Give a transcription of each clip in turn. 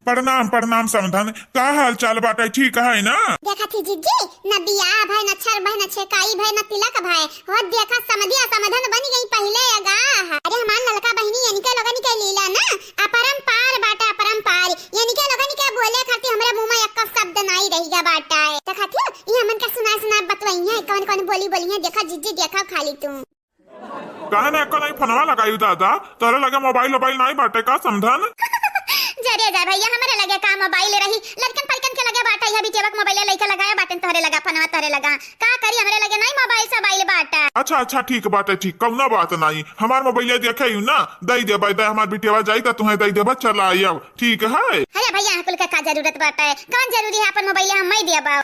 प्रणाम प्रणाम समधन, का हाल चाल बाटे? ठीक है ना? देखा थी जीजी न बियाह भाई न छर भाई न छेकाई भाई न तिलक भाई हो देखा समधिया समाधान बनी गई पहले अगा। अरे हमार नलका बहिनी यानी के लोगन के लीला ना अपरंपार बाटा अपरंपार यानी के लोगन के बोले खातिर हमरा मुंह में एक शब्द नहीं रहीगा बाटा है। देखा थी ये हमन का सुना बतवई है कौन कौन बोली है। देखा जीजी देखा खाली तुम कहने को नहीं फनवा लगायू दादा, तोरे लगे मोबाइल नहीं बाटे का समधन? जरे जा भैया हमारे लगे का मोबाइल रही लड़कन पलकन के लगे बाटा या बिटिया मोबाइल लइका लगाया बाटन तोरे लगा फनवा तोरे लगा का करी हमरे लगे नहीं मोबाइल मोबाइल बाटा। अच्छा अच्छा ठीक बाटे, ठीक कौना बात नहीं। हमार मोबाइल देखे यू ना दई देबा दे हमार बिटिया जाई त तुम्हें दई देबा चला आयब, ठीक है? अरे भैया कुल का जरूरत बाटा है कौन जरूरी है अपन मोबाइल हम ही देबा।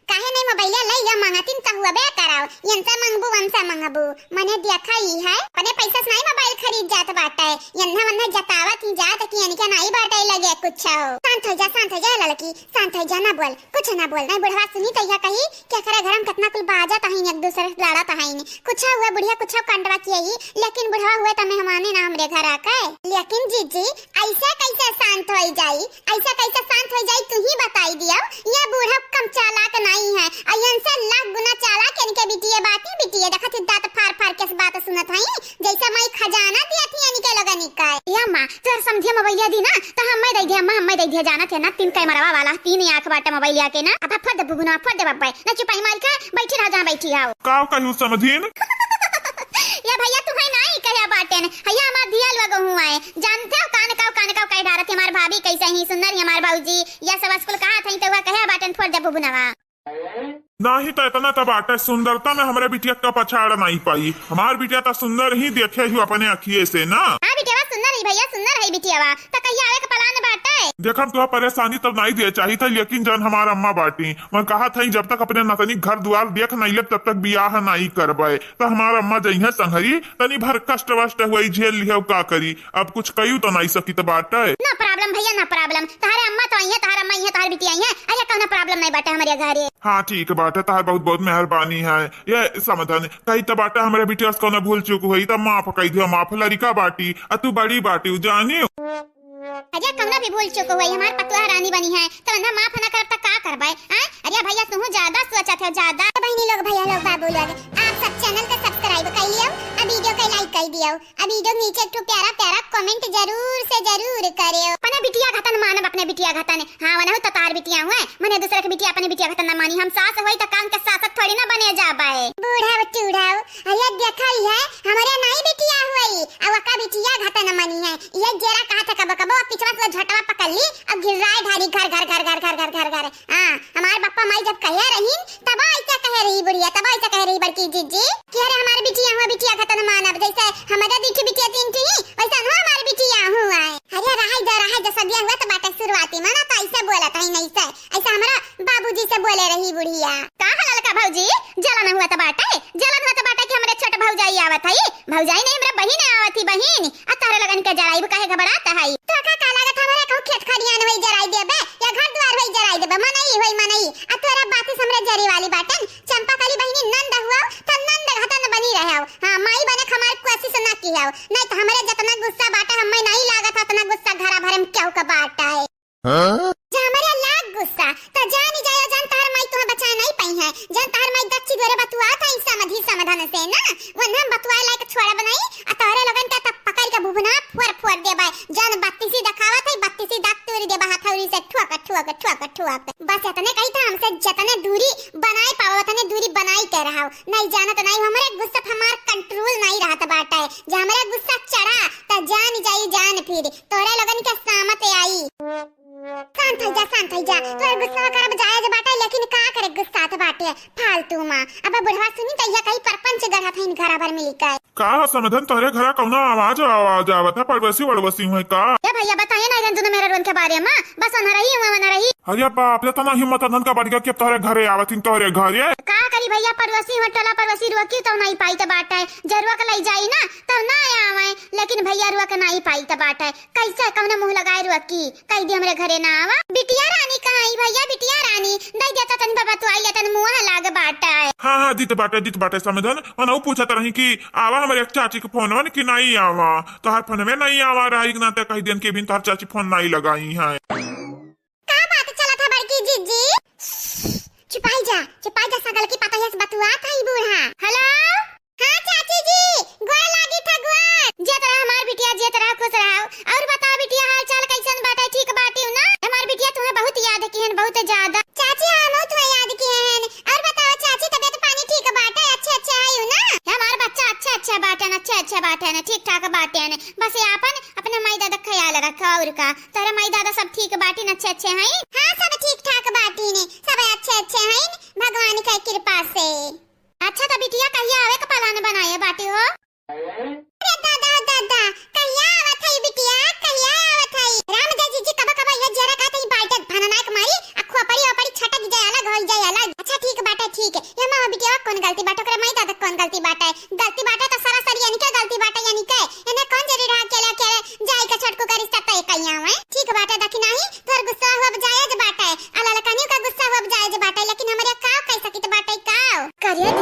काहे नहीं मोबाइल लइया मांगतिन त हुआ बे कराओ यंसा मंगबू वंसा मंगबू मने देखा ही है पने पैसा से नहीं मोबाइल खरीद जात बाटा है यन्ना वन्ना जतावत ही जात कि यानी के नहीं बाटा लगे कुछ हो। शांत हो जा लड़की शांत हो जा ना बोल कुछ ना बोल नहीं बुढ़वा सुनी तैया कही क्या करे घर में कितना कुल बाजा तहिन एक दूसरे से लड़ा तहिन कुछ हुआ बुढ़िया कुछ कंडवा किए लेकिन बुढ़वा हुए तमे हमाने ना हमरे घर आके। लेकिन जीजी ऐसा कैसे शांत हो जाई ऐसा कैसे शांत हो जाई तू ही बताई दिया। ये बूढ़ा कम चालाक नहीं है अयन से लाख गुना चालाक इनके बिटिया बिटिया देखा थी दांत फाड़ के बात सुनत हई जैसे मैं खजाना दिया थी इनके लगा निकाय। या मां तोर समझे मोबाइल दी ना तो हम दे दिया अम्मा हम दे दिया जाना थे ना तीन कैमरा वाला तीन आंख बाटे मोबाइल आके ना अब फट दे बुगुना फट दे बाबा ना चुपाई मार के बैठी रह जा बैठी आओ का कहू समझीन। या भैया तुम्हें नहीं कहया बाटेन भैया हमार दिया लगो हुआ है जानते हो कान का कह डारत हमार भाभी कैसे ही सुंदर हमार बाबूजी या सब स्कूल कहा था तो कहया बाटेन फट दे बुगुना नहीं तो इतना तो बाटे सुंदरता में हमारे बिटिया का पछाड़ नहीं पाई। हमार बिटिया तो सुंदर ही देखे ही अपने अखिए से ना। हां बिटिया सुंदर है भैया सुंदर है बिटिया तो कहिया आवे के प्लान बाटे। देखम तो परेशानी तब नहीं दे चाहिए था लेकिन जन हमार अम्मा बाटी मैं कहा था जब तक अपने नतनी घर द्वार देख नहीं ले तब तक बियाह नहीं करबे तो हमार अम्मा जइहे संघरी तनी भर कष्ट वष्ट हुई झेल लियो का करी अब कुछ कयू तो नहीं सकी तो बाटे। ना प्रॉब्लम भैया ना प्रॉब्लम तारे अम्मा तो आई है तारे अम्मा आई है तारे बिटिया आई है अरे कोनो प्रॉब्लम नहीं बाटे हमारे घरे। हाँ ठीक बाटे तार बहुत बहुत मेहरबानी है ये समाधान कही तो बाटे हमारे बिटिया को ना भूल चुक हुई तो माफ कही दियो माफ लड़का बाटी तू बड़ी बाटी जानी अरे कमरा भी भूल चुको हुई हमार पतुआ रानी बनी है तो ना माफ ना करब त का करबे। अरे भैया तू ज्यादा सोचा थे ज्यादा बहनी लोग भैया लोग बाबू लोग आप सब चैनल को सब्सक्राइब कर लियो अब वीडियो को लाइक कर दियो अब वीडियो नीचे एक प्यारा प्यारा कमेंट जरूर से जरूर करियो। अपने बिटिया घतन मानब अपने बिटिया घतन हां वना तो तार बिटिया हुए मने दूसरे के बिटिया अपने बिटिया घतन ना मानी हम सास होई त काम के साथ थोड़ी ना बने जाबे। बूढ़ा चूढ़ाओ अरे देखा है हमारे नहीं बिटिया हुई अब का बिटिया घतन मानी है ये जेरा कहा था कब कब पिछवा से झटवा पकड़ ली अब गिर रहा है ढारी घर घर घर घर घर घर घर घर। हां हमारे पापा माई जब कहे रही तब ऐसा कह रही बुढ़िया तब ऐसा कह रही बड़की जीजी कि अरे हमारी बिटिया हुआ बिटिया खतन मानब जैसे हमारे दिखी बिटिया तीन थी वैसा ना हमारी बिटिया हुआ है। अरे रहा जो सदिया हुआ तो बात शुरुआती में ना तो ऐसे बोला था नहीं से ऐसा हमारा बाबूजी से बोले रही बुढ़िया का हलाल का भौजी जलन हुआ तो बाटे जलन हुआ तो बाटे कि हमारे छोट भौजाई आवत है भौजाई नहीं मेरा बहन आवत थी बहन आ तारे लगन के जराई काहे घबराता है तो का लागत हमारे कहू खेत खरियान होई जराई देबे या घर द्वार होई जराई देबे मनई आ तोरा बात हमरे जरी वाली बाटन चंपा काली बहनी नंद हुआ त नंद घतन बनी रहे हो। हां माई बने हमार कोशिश ना की हो नहीं तो हमारे जितना गुस्सा बाटे हमें नहीं लागत उतना गुस्सा घरा भरे में क्यों का बाटा है। हां हमारे लाग गुस्सा तो जान जायो जान तार माई तुम्हें बचा नहीं पाई है जान तार माई दच्ची गोरे बतुआ था समझी समाधान से ना वन्ना बतुआ लायक छोड़ा बनाई आ तारे लगन का तब पकड़ के भुभना फोड़ देबे जान बत्तीसी दिखावत है बत्तीसी दांत तोड़ देबे हथौड़ी से ठुक बस इतने कही था हमसे जितने दूरी बनाए पाओ उतने दूरी बनाई के रहा नहीं जानत नहीं हमारे गुस्सा हमार कंट्रोल नहीं रहत बाटा है जब हमारे गुस्सा चढ़ा त जान जाई जान फिर तोरे लगन के सामत आई। शांत हो जा तोर गुस्सा कर बजाया जे बाटा लेकिन का करे गुस्सा तो बाटे फालतू मां अब बुढ़वा सुनी तैया कहीं परपंच गढ़ा था इन घरा भर मिल के का समाधान तोरे घरा कौना आवाज आवत है परवसी वड़वसी हुए का या भैया बताइए ना रंजन मेरे रोन के बारे में बस ना रही अरे बाप रे तना हिम्मत अनन का बढ़ गया कि तोरे घरे आवत तोरे घरे का करी भैया परवसी होटला परवसी रोकी तो नहीं पाई तो बाटा है जरूर के ले जाई ना तो ना आवे लेकिन भैया रुआ के नहीं पाई त बाटे कैसे कौन मुंह लगाए रुआ की कह दी हमरे घरे ना आवा। बिटिया रानी कहाँ आई भैया बिटिया रानी दई देता तनी बाबा तू आई ले तन मुंह लाग बाटे। हाँ दित बाटे समझन और पूछत रही कि आवा हमारे एक चाची के फोन कि नहीं आवा तोहर फोन में नहीं आवा रही ना तो कह दिन के बिन तोहर चाची फोन नहीं लगाई है। का बात चला था बड़की जीजी छुपाई जा सगल की पता है बतुआ था ही बूढ़ा। हेलो हाँ चाची जी गोर लागी था गोर जे तरह हमार बिटिया जे तरह खुश रहो और बताओ बिटिया हाल चाल कैसन बाटे ठीक बाटी ना हमार बिटिया तुम्हें बहुत याद की है बहुत ज्यादा। चाची हम तुम्हें याद की है और बताओ चाची तबीयत पानी ठीक बाटे अच्छे आई ना हमार बच्चा अच्छा बाटे ना ठीक ठाक बाटे ना बस अपन अपने माई दादा ख्याल रखा और का तेरे माई दादा सब ठीक बाटी ना अच्छे हैं। हाँ सब ठीक ठाक बाटी ने सब अच्छे हैं भगवान की कृपा से। अच्छा तो बिटिया कहिया आवे का प्लान बनाए बाटी हो। अरे दादा कहिया आवत है बिटिया कहिया आवत है रामदेव जी कब ये जरा का तई बाटे भननाक मारी अखो अपड़ी छटक जाए अलग हो जाए अलग। अच्छा ठीक बाटे ठीक ये मां बिटिया कौन गलती बाटे करे माई दादा कौन गलती बाटे तो सरासरी यानी क्या गलती बाटे यानी के एने कौन जरी रहा के जाई का छटको का रिश्ता तय कइया है ठीक बाटे दखी नहीं तोर गुस्सा हो जाए ज बाटे अला लकानी का गुस्सा हो जाए ज बाटे लेकिन हमरे का कह सकित बाटे का करे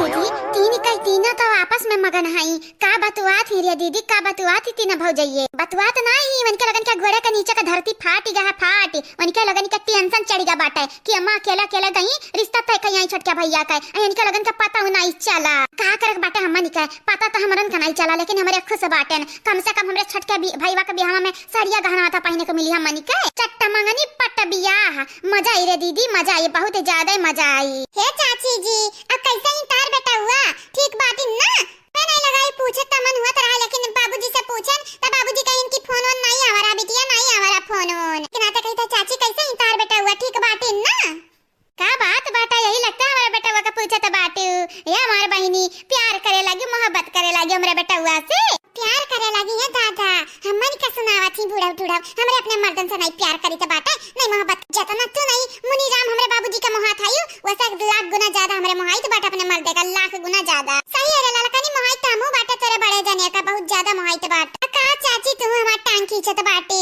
दीदी तीन तो आपस में मगन हई का बतुआत ही रे दीदी का बतुआत ही तीन भौजइए बतुआत नहीं उनके लगन के गोरे के नीचे का धरती फाट गया फाट उनके लगन के टेंशन चढ़ गया बाटे कि अम्मा अकेला गई रिश्ता तय कई छोटका भैया का इनके लगन का पता नहीं चला का करक बाटे हमन के पता तो हमरन का नहीं चला लेकिन हमरे खुश बाटे कम से कम हमरे छोटका भैया के बियाह में साड़िया गहना था पहने को मिली हमन के चट्टा मंगनी पट्टा बियाह मजा आई रे दीदी मजा आई बहुत ज्यादा मजा आई। हे चाची जी अब कैसे तार बेटा हुआ ठीक बात ना मैं नहीं लगाई पूछे त मन हुआ रहा लेकिन बाबूजी से पूछन त बाबूजी कहीं इनकी फोन ऑन नहीं आवारा बिटिया नहीं आवारा फोन ऑन कि नाता कहता चाची कैसे तार बेटा हुआ ठीक बात ना का बात बाटा यही लगता है हमारा बेटा हुआ का पूछा था बाटू ये हमारी बहनी प्यार करे लगी मोहब्बत करे लगी हमारे बेटा हुआ से प्यार करे लगी है दादा हमन का सुनावा थी बूढ़ा हमरे अपने मर्दन से नहीं प्यार करी तो बाटा नहीं मोहब्बत जतना तो नहीं मुनी राम हमरे बाबूजी का मोहा था यू वैसा लाख गुना ज्यादा हमरे मोहाई तो बाटा अपने मर्दे का लाख गुना ज्यादा सही है रे ललकनी मोहाई तो हमू बाटा तेरे बड़े जने का बहुत ज्यादा मोहाई तो बाटा का चाची तू हमार टांग खींचे तो बाटे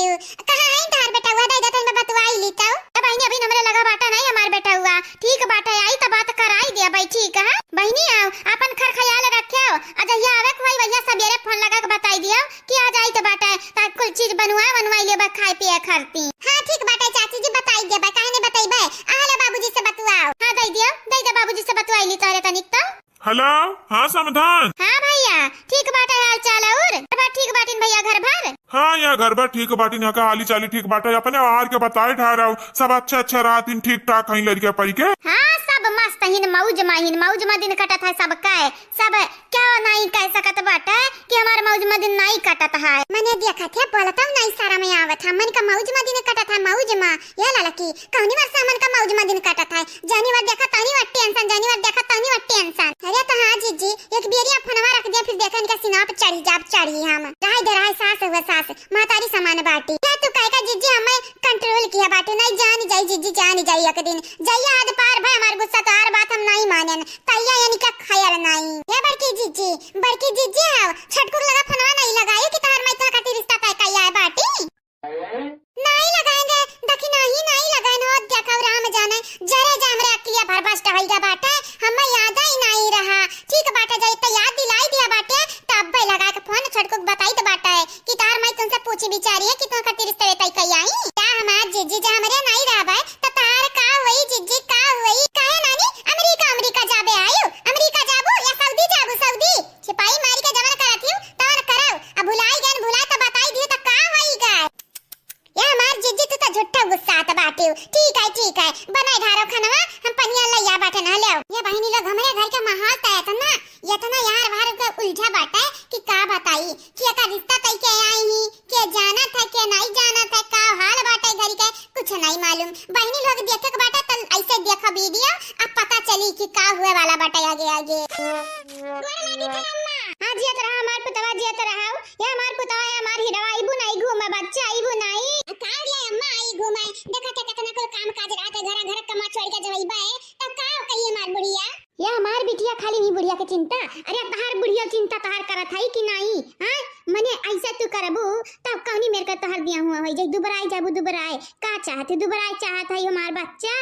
कहां है तार बेटा हुआ दादा तन में बतवाई लीता बहनी अभी हमरे लगा बाटा नहीं हमार बेटा हुआ ठीक बाटा आई तो बात कराई दिया भाई ठीक है बहनी आओ अपन खर ख्याल रखियो अजया आवे कोई भैया सवेरे फोन लगा के बताई दियो कि आ जाई तो बाटा ता कुछ चीज बनवाई ले बा खाए पिए खरती। हां ठीक बाटा चाची जी बताई दे बा काहे ने बताई बे आले बाबूजी से बतवाओ। हां दई दे बाबूजी से बतवाई ली तारे तनिक तो। हेलो हाँ समाधान हाँ भैया ठीक बाटा हाल चाल और ठीक बाटिन भैया घर भर। हाँ यहाँ घर भर ठीक बाटिन यहाँ का हाली चाली ठीक बाटा अपने आहार के बताए ठहरा सब अच्छा रातिन ठीक ठाक कहीं लड़के पड़ी के। हाँ सब मस्त हिन मौज में दिन कटत है सब का सब क्या नहीं कह सकत बाटा कि हमार मौज में दिन नहीं कटत है मैंने देखा थे बोलता हूं नहीं सारा में आवत है मन का मौज में दिन कटत है मौज में ये लड़की कौनी बार सामान का मौज में दिन कटत है जानी बार देखा तनी बार टेंशन जानी बार देखा तनी बार टेंशन। अरे तो हाँ जीजी एक बेरिया फोनवा रख दिया फिर देखा इनका सीना पे चढ़ी हम रहा सास हुआ सास मातारी समान बाटी क्या तू कहेगा जीजी हमें कंट्रोल किया बाटी नहीं जान जाई जीजी जान जाई एक दिन जाइए आद पार भाई हमार गुस्सा तो हर बात हम नहीं मानेन तैया यानी का ख्याल नहीं ये बड़की जीजी आओ छटकुर लगा फोनवा नहीं लगायो कि तार मैं इतना खातिर रिश्ता तय किया है बाटी नहीं लगाएंगे दखी नहीं लगाएन हो देखा राम जाने जरे जा हमरे अक्लिया भर बस्ट होइगा बाटे हमें याद ही नहीं रहा ठीक बाटे जाई तो याद दिलाई दिया बाटे तब भाई लगा के फोन छटकुक बताई तो बाटे कि तार मैं तुमसे पूछी बिचारी है कि तुम खातिर रिश्ते तय कई आई क्या हमार जीजी जा हमरे नहीं रहबे तो तार का होई जीजी का होई काहे नानी अमेरिका जाबे आयु अमेरिका जाबू या सऊदी छिपाई मारी के जवन करत हूं तवन करव अब भुलाई तो बताई दिए तो का होईगा या हमार जीजी तू तो झुट्ठा गुस्सा आता बाटे ठीक है बनाई धारो खानवा हम पनिया लइया बाटे ना ले ये बहनी लोग हमरे घर के माहौल तय ना ये तो ना यार वार का उलझा बाटे कि का बताई कि का रिश्ता तय के आई ही के जाना था के नहीं जाना था का हाल बाटे घर के कुछ नहीं मालूम बहनी लोग देखे के बाटे तल ऐसे देखा वीडियो अब पता चली कि का हुए वाला बाटे आगे गोर लागी था अम्मा हां जिया तरह हमार पुतवा जिया तरह ये हमार पुतवा है हमार हिरवा आईबू नहीं घूमे बच्चा आईबू नहीं कार ले अम्मा आई घूमे देखा के कितना को काम काज रात घर कमा छोड़ के जइबा है तब का कही हमार बुढ़िया ये हमार बिटिया खाली नहीं बुढ़िया के चिंता अरे तहार बुढ़िया चिंता तहार करत है कि नहीं हां मने ऐसा तू करबू तब कौनी मेरे का तोहर बियाह हुआ होई जे दुबराई जाबू दुबराई का चाहते दुबराई चाहत है हमार बच्चा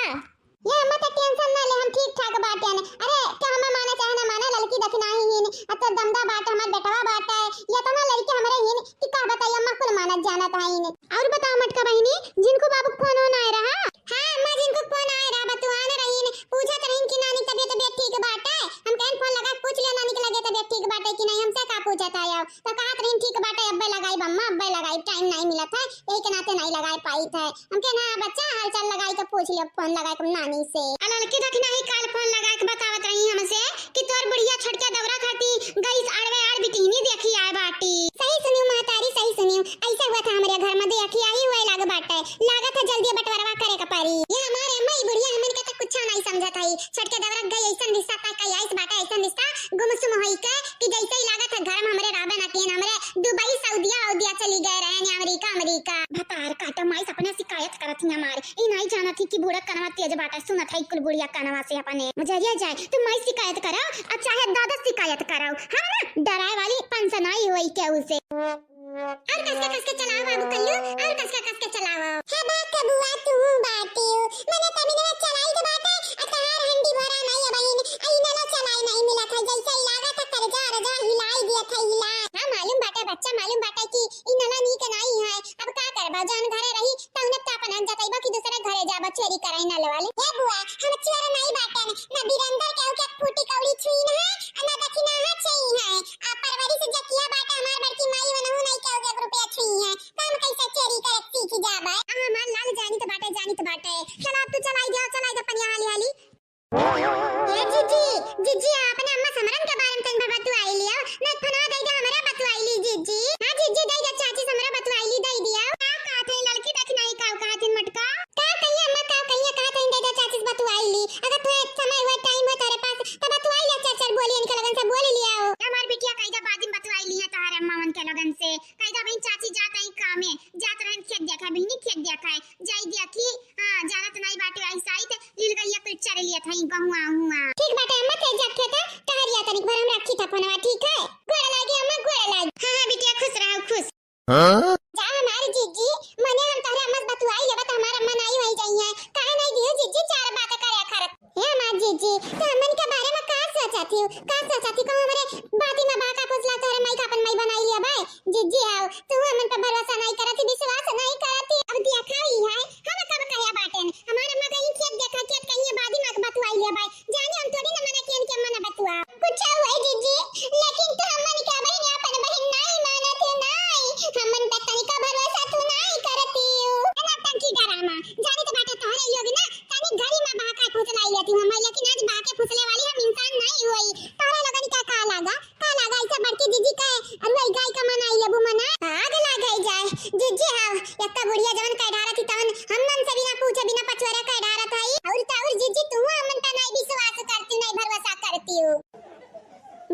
ये मत टेंशन ना ले हम ठीक ठाक बाटे न अरे क्या हम माना चाहे ना माना लड़की देखना ही हिन तो दमदा बाटे हमार बेटवा बाटे ये तो ना लड़की हमरे हिन कि का बताई अम्मा कुल माना जाना था हिन और बताओ मटका बहिनी जिनको बाबू फोन होना आ रहा हां अम्मा जिनको फोन आ रहा बतू आने रही पूछत रही कि नानी तबीयत ठीक बाटे हम कहन फोन लगा पूछ लिया नानी के लगे तबीयत ठीक बाटे कि नहीं हमसे का पूछत आया तो कहत रही ठीक बाटे अब्बे लगाई अम्मा अब्बे लगाई टाइम नहीं मिला था यही के नाते नहीं लगाई पाई था हम कहना बच्चा हाल चाल लगाई तो पूछ लिया फोन लगाई तुम नानी से लड़की तक नहीं काल फोन लगा के बतावत रही हमसे कि तोर बुढ़िया छोटका दौरा खाती गई अड़वे अड़ बिटिनी देखी आए बाटी सही सुनियो महतारी सही सुनियो ऐसा हुआ था हमारे घर में देखी आई हुए लाग बाटे लागत है जल्दी बंटवारा करे का पारी ये हमारे अम्मा ही बुढ़िया हमन का कुछ नहीं समझत है छोटके दौरा गई ऐसा रिश्ता का कई आइस बाटे ऐसा रिश्ता गुमसुम होई के कि जैसे ही लागत है घर में हमरे राबे ना तीन हमरे दुबई सऊदीया चली गए रहे अमेरिका अमेरिका भतार काटा माई अपने शिकायत करत थी हमारे ई नहीं जाना थी कि बूढ़ा कनवा तेज बाटा सुनत है कुल बुढ़िया कनवा से अपने मुझे ये जाए तुम मैं शिकायत कराओ और चाहे दादा शिकायत कराओ हाँ ना डराए वाली पंसन आई हुई क्या उसे और कस के चलाओ बाबू कल्लू और कस के चलाओ है बात का बुआ तू बाटी मैंने तभी ने चलाई तो बाटे अतार हंडी भरा नहीं है बहन आई नला चलाई नहीं मिला था जैसे लगा था करजा रजा हिलाई दिया था हिला हां मालूम बाटे बच्चा मालूम बाटे कि ई नला नी के नहीं है अब का करबा जान घरे रही त उन्हें त अपन जातई कि दूसरे घरे जाबा चोरी कराई नल वाले ए बुआ हम चोर नहीं बाटे ना बिरंदर के के फूटी कौड़ी छुई ना ना दक्षिणा हा छई है आ परवरी से जकिया बाटे हमार बड़की माई वनहु नहीं के के रुपया छुई है काम कैसे चोरी करे सीख जाबा हमार लाल जानी तो बाटे चला तू चलाई दे पनिया हाली हाली ए जीजी अपने अम्मा समरन के बारे में तन बतू आई लिया ना फना दे दे हमरा बतू आई ली जीजी हां जीजी दे दे चाची हमरा बतू आई ली दे दिया का कहते लड़की देख नहीं का कहते मटका का कहिए अम्मा का कहिए कहते दे दे चाची बतू आई ली अगर तू समय हुआ टाइम हो तारे पास तब बतू आई ले चाचा बोली इनके लगन से बोल लिया हमार बिटिया कहिदा बादिन बतू आई ली है तारे अम्मा मन के लगन से कहिदा बहन चाची जात आई काम में जात रहन खेत देखा बहनी खेत देखा है जाई देखी हां जानत नहीं बाटे ऐसा आई थे लील गईया पेट चरे लिया था गहुआ हुआ ठीक बाटे अम्मा ते जात थे टहरिया तनिक भर हम रखी था फोनवा ठीक है गोड़ लागी अम्मा गोड़ लागी हां बिटिया खुश रहो खुश हां जा हमारी जीजी मने हम तारे अम्मा बतू आई लेबा त हमार अम्मा नहीं होई जाई है काहे नहीं दियो जीजी चार बातें करे खरत हे मां जीजी तो हमन के बारे में का सोचती को हमरे बाती में बाका पुछला तोरे मई का अपन मई बनाई लिया भाई जीजी आओ तू हमन पे भरोसा नहीं करती विश्वास नहीं करती अब दिया खाई है हम कब कहया बाटेन हमार अम्मा कहीं खेत देखा खेत कहीं बादी में बतू आई लिया भाई जाने हम थोड़ी न मने के मने बतुआ कुछ हुआ जीजी लेकिन तू हमन के बहन अपन बहन नहीं मानत नहीं हमन पे तनिका भरोसा तू नहीं करती ना टंकी डरामा जाने तो बाटे तोहरे योगी ना तनी घरी में बाका फुसलाई लेती हूं मैं लेकिन आज बाके फुसले वाली हम इंसान नहीं हुई तोहरे लोगन का लगा ऐसा बड़की जीजी का अरुई गाय का मना आई लेबू मना आग लगाई जाए जीजी हां एकता बुढ़िया जवन कह डारा थी तवन हमन से बिना पूछे बिना पचवरे कह डारा था और जीजी तू हमन पे नहीं विश्वास करती नहीं भरोसा करती हो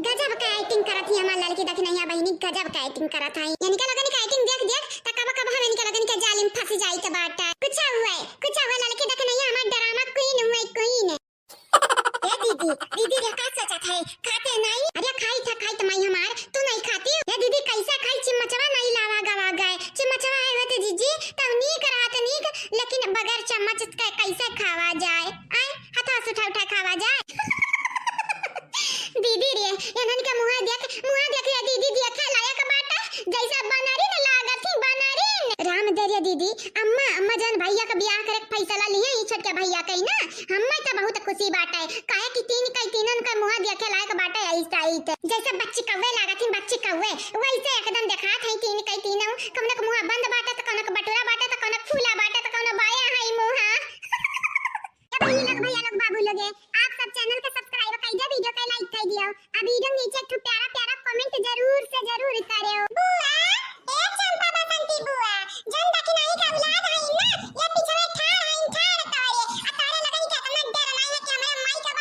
गजब का एक्टिंग करत ही हमार लड़की देख नहीं बहिनी गजब का एक्टिंग करत है यानी का लगन का एक्टिंग देख त कब हम इनके लगन के जालिम फंस जाई के बाटा कुछ हुआ लड़की देख नहीं हमार ड्रामा क्वीन हुई क्वीन ए दीदी रे का सोचत है खाते नहीं अरे खाई तो मैं हमार तू नहीं खाती ए दीदी कैसे खाई चिमचवा नहीं लावा गवा गए चिमचवा आए होते जीजी तब नी करात नी लेकिन बगैर चम्मच के कैसे खावा जाए आए हाथ से उठा खावा जाए दीदी रे एनन के मुंह देख रे दीदी देखा लायक बाटा जैसा बनारी न लागत ही बनारी राम दरिया दीदी अम्मा जान भैया का ब्याह करे फैसला लिए ई छोटके भैया कई ना हम्मा त बहुत खुशी बाटा है काहे कि तीनन का मुंह देखे लायक बाटा ऐसा ही जैसे बच्ची कव्वे लागत ही बच्ची कव्वे वैसे एकदम दिखात है तीनों कौनक मुंह बंद बाटा त कौनक बटुरा बाटा त कौनक फूला बाटा त कौनक बाया है मुंह भैया लोग बाबू लोग आप सब चैनल के सब्सक्राइब कर दो वीडियो का लाइक कर दियो अब वीडियो नीचे एक प्यारा कमेंट जरूर से जरूर करियो बुआ ए चंपा बसंती बुआ जन दखी नहीं का औलाद है ना ये पीछे ठाड़ तारे लगन के तना डर नहीं है कि हमारे माई का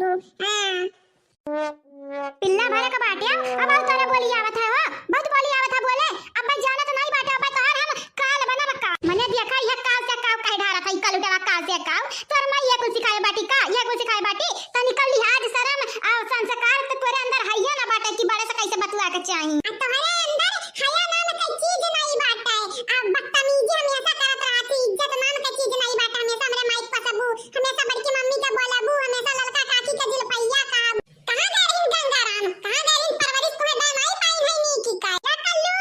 दो पिल्ला भरे का बाटे अब और तारा बोली आवत है हो बहुत बोली आवत है बोले अब भाई जाना तो नहीं बाटे अब तोहर हम काल बना बका मने देखा ये काव से काव कह ढारा था कल उठवा काव से काव तोर मैं ये कुछ सिखाए बाटी का ये कुछ सिखाए बाटी त निकल लिहाज शर्म और संस्कार तो तोरे अंदर हैया ना बाटे कि बड़े से कैसे बतुआ के चाही तुम्हारे अंदर हैया नाम का चीज नहीं बाटे अब बदतमीजी हमेशा करत रहती इज्जत नाम का चीज नहीं बाटे हमेशा हमरे माइक पसबू हमेशा बड़की मम्मी का बोलाबू हमेशा लड़का काकी का दिल पैया का कहां गरीन गंगाराम कहां गरीन परवरिश तुम्हें दामाई पाई है नी की का या कल्लू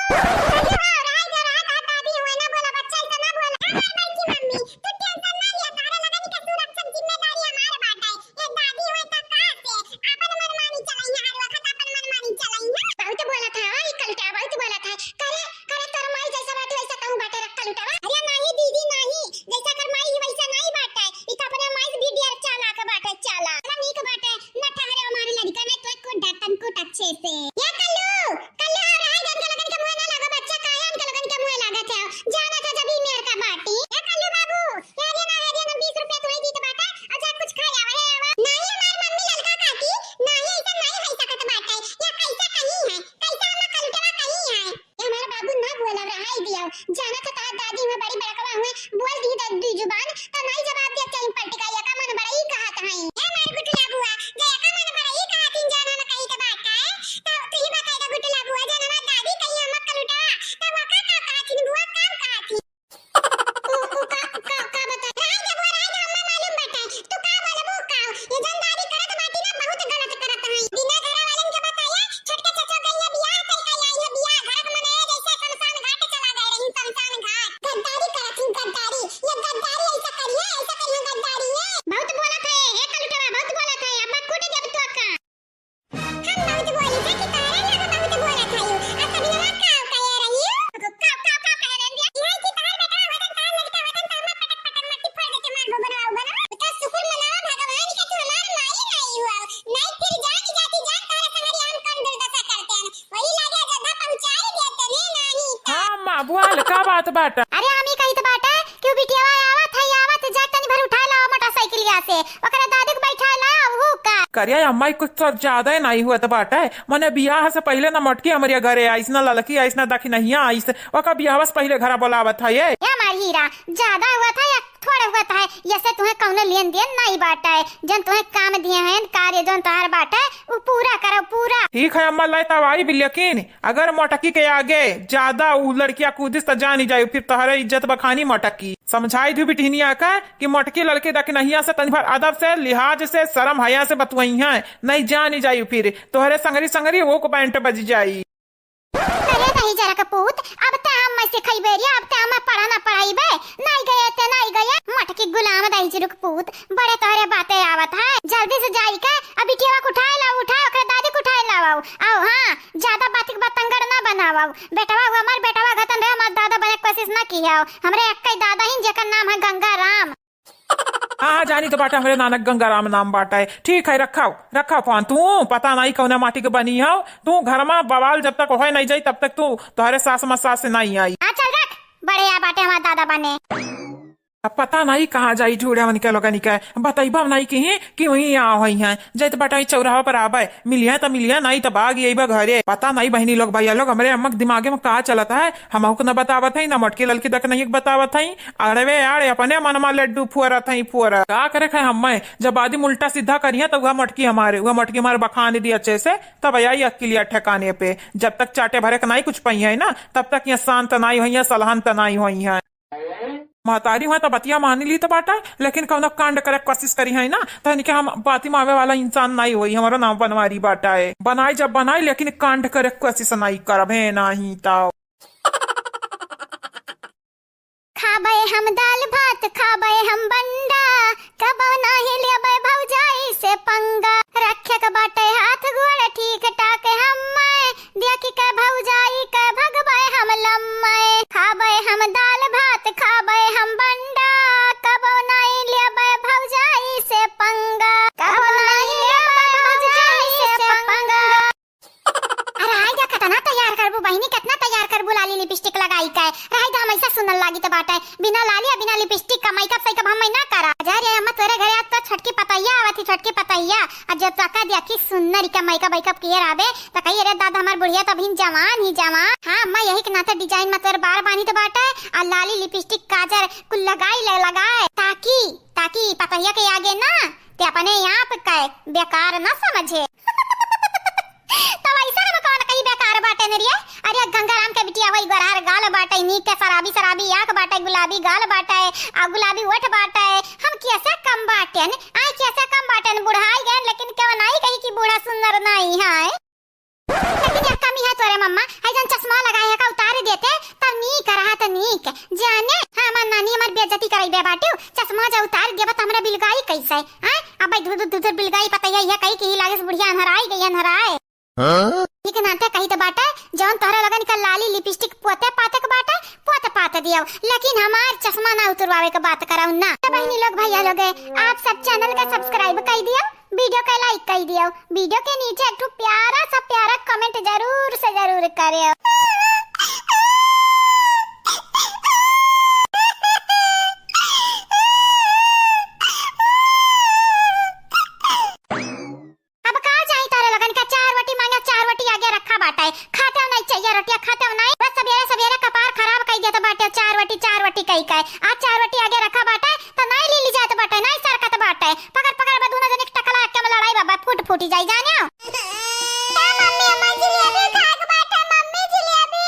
दादी हुए ना बोला बच्चा ऐसा ना बोला बड़की मम्मी तू टेंशन ना लिया तारा लगानी का सुरक्षा जिम्मेदारी हमारे बाटे ये दादी हुए तो का से अपन मनमानी चलाई हर वक्त अपन मनमानी चलाई बहुत बोला था ये कलटा बहुत बोला था करे करे तोर माई जैसा बाटे वैसा कहूं बाटे रख कलटा अरे नहीं दीदी नहीं जैसा कर माई वैसा नहीं बाटे ई तो अपने माई भी डियर चाला के बाटे चाला नीक बाटे न ठहरे हमारे लड़का ने तो को डटन को अच्छे से ये कल्लू कल्लू आ रहा है जन के लगन के मुंह ना लगा बच्चा कायन के लगन के मुंह लगा था जाना था जब मेर का बाटी ये कल्लू बाबू ये ना 20 रुपया तुम्हें दी तो बाटा अच्छा कुछ खा जावे है नहीं हमार मम्मी लड़का काकी नहीं ऐसा नहीं है सकत बाटे ये कैसा कहीं है कैसा हम कलटवा कहीं है ये हमारा बाबू ना बोला रहा है दिया जाना था ता दादी में बड़ी बड़कवा हुए बोल दी दी जुबान तो नहीं जवाब दिया कहीं पलट का या का मन बड़ा ही कहा था है ये मार गुटला बुआ जया का मन बड़ा ही कहा तीन जाना ना कहीं के बात है तो तू ही बताएगा गुटला बुआ जाना ना दादी कहीं हम कलटा तो वो का थी बुआ काम कहा थी का बता राय जब वो राय हम मालूम बता तू का बोलबो का ये जन दादी करत बाटी ना बहुत गलत करत है बिना घर वालन के बताया छोटका चाचा कहिया बियाह कई कई आई है बियाह घर में मने जैसे शमशान घाट चला गए रही शमशान घाट गद्दारी करत हूं गद्दारी ये गद्दारी ऐसा करिए गद्दारी है बहुत बोला था ये कलटवा बहुत बोला था अब कूट जब तो का हम बहुत बोली था कि तारे लगा बहुत बोला था यू अब तभी ना काव कह रही काव कह रही है ये कि तार बेटा वतन तार लगता वतन तार में पटक पटक मट्टी फोड़ देते मार बनाओ बना तो शुक्र मनाओ भगवान के तू हमार माई नहीं हुआ नहीं फिर जान जाती जान तारे संगरी हम कौन दुर्दशा करते हैं वही लागे जदा पहुंचाई देते नहीं हाँ माँ बुआल का बात बाटा अरे आमी कही तो बाटा क्यों बिटिया आवत जा तनी भर उठा ला मोटरसाइकिल से ओकरा दादी को बैठा ला वो का करिया अम्मा कुछ तो ज्यादा ही नहीं हुआ तो बाटा है मने बियाह से पहले ना मटकी हमारे घरे आईस ना ललकी आईस ना दाखी नहीं आईस ओका बियाह से पहले घर बोलावत था ये हमारी हीरा ज्यादा हुआ था या थोड़ा हुआ था जैसे तुम्हें कौनो लेन देन नहीं बाटा है जन तुम्हें काम दिए हैं कार्य जन तोहार बाटा है वो पूरा करो पूरा ठीक है अम्मा लाई तब आई भी लेकिन अगर मोटकी के आगे ज्यादा उ लड़कियां कूदिस तो जानी जाये फिर तोहरे इज्जत बखानी मोटकी समझाई थी बिटनिया का कि मोटकी लड़के दके नहीं से तनी भर अदब से लिहाज से शर्म हया से बतवई है नहीं जानी जाये फिर तोहरे संगरी संगरी वो को पैंट बज जाई अरे नहीं जरा कपूत अब ते हम में से खइबेरिया अब ते हम पढ़ाना पढ़ाईबे नहीं गए ते नहीं गए मटकी गुलाम दई जी कपूत बड़े तोहरे बातें आवत है जल्दी से जाई के अभी टेवा को उठाए ला उठाओ ओकरे दादी को उठाए लाओ आओ हां ज्यादा बातिक बतंगड़ ना बनाओ बेटवा हमार बेटवा गतन रे हमार दादा बने कोशिश ना किया हमरे एक दादा ही जेकर नाम है गंगा राम हाँ जानी तो बाटा हमारे नानक गंगाराम नाम बाटा है ठीक है रखाओ फोन तू पता नहीं कौन माटी के बनी हो तू घर में बवाल जब तक हो नहीं जाई तब तक तू तुम्हारे सास मसास से नहीं आई चल रख बड़े या बाटे हमार दादा बने अब पता नहीं कहाँ जाई झूठे मन के लोग निकाय बताइबा नहीं कि वही आ हुई है जैत बटाई चौराहा पर आबे मिलिया तो मिलिया नहीं तो भाग यही घरे पता नहीं बहनी लोग भैया लोग हमारे अम्मक दिमागे में कहा चलता है हम न बतावत है न मटकी ललकी तक नहीं बतावत है अरे वे यार अपने मन में लड्डू फुअरत है फुअर का करे है हम जब आदमी उल्टा सीधा करिए तो वह मटकी हमारे बखान दी अच्छे से तब आई अक्लिया ठेकाने पे जब तक चाटे भरे का नहीं कुछ पई है ना तब तक ये शांत नहीं हुई है सलहन तो नहीं हुई है महतारी हुआ तो बतिया मान ली तो बाटा लेकिन कौन कांड करे कोशिश करी है ना तो इनके हम बाती मावे वाला इंसान नहीं हुई हमारा नाम बनवारी बाटा है बनाई जब बनाई लेकिन कांड करे कोशिश नहीं करबे नहीं तो खाबे हम दाल भात खाबे हम बंडा कबो नाही लेबे भौजाई से पंगा रखे के बाटे हाथ गोड़ ठीक ठाक हम देखी के भौजाई के भगबे हम लम्मे खाबे हम दाल भात खाबे हम बंडा कबो नाही लेबे भौजाई से पंगा कबो नाही लेबे भौजाई से पंगा अरे आई जा कतना तैयार करबू बहिनी कितना तैयार करबू लाली लिपस्टिक लगाई के राई दा हमेशा सुनल लागी त बाटे बिना लाली बिना लिपस्टिक का मेकअप से हम ना करा जा जब तक देखी सुंदर का मेकअप वेकअप किए रहबे त कही अरे दादा हमार बुढ़िया तो अभी जवान ही जवान। हाँ अम्मा यही के नाते डिजाइन में तोर बार बानी तो बाटे और लाली लिपस्टिक काजर कुल लगाए ताकि ताकि पतैया के आगे ना ते अपने आप कहे बेकार ना समझे। तो वैसा ना कौन कहीं बेकार बाटे नरिया। अरे गंगाराम के बिटिया वही गरार गाल बाटे नीक के शराबी शराबी आंख बाटे गुलाबी गाल बाटे आ गुलाबी ओठ बाटे। हम कैसे कम बाटेन आई कैसे कम बाटेन बुढ़ाई गए लेकिन क्यों नहीं कही कि बूढ़ा सुंदर नहीं है। लेकिन एक कमी है तोरे मम्मा है जन चश्मा लगाए है का उतार देते तब नीक रहा त नीक जाने। हां हमार नानी हमार बेइज्जती कराई बे बाटू चश्मा जा उतार देबा त हमरा बिलगाई कैसे हैं। अब भाई धुर धुर बिलगाई पता है कही कि लागे से बुढ़िया अनहराई गई अनहराए। ठीक नाते कही तो बाटा जौन तोहरा लगन का लाली लिपस्टिक पोते पाते के बाटा पोते पाते दियो लेकिन हमार चश्मा ना उतरवावे के बात कराऊ ना। बहनी लोग भैया लोग आप सब चैनल का सब्सक्राइब कर दियो वीडियो का लाइक कर दियो वीडियो के नीचे एक प्यारा सा प्यारा कमेंट जरूर से जरूर करियो। आज चार रोटी आगे रखा बाटा तो नहीं ले ली जाए तो बाटा नहीं सरकत बाटा पकड़ पकड़ बदूना जने टकला के में लड़ाई बाबा फूट फूटी जाई जाने। मम्मी अम्मा जलेबी खाग बाटा मम्मी जलेबी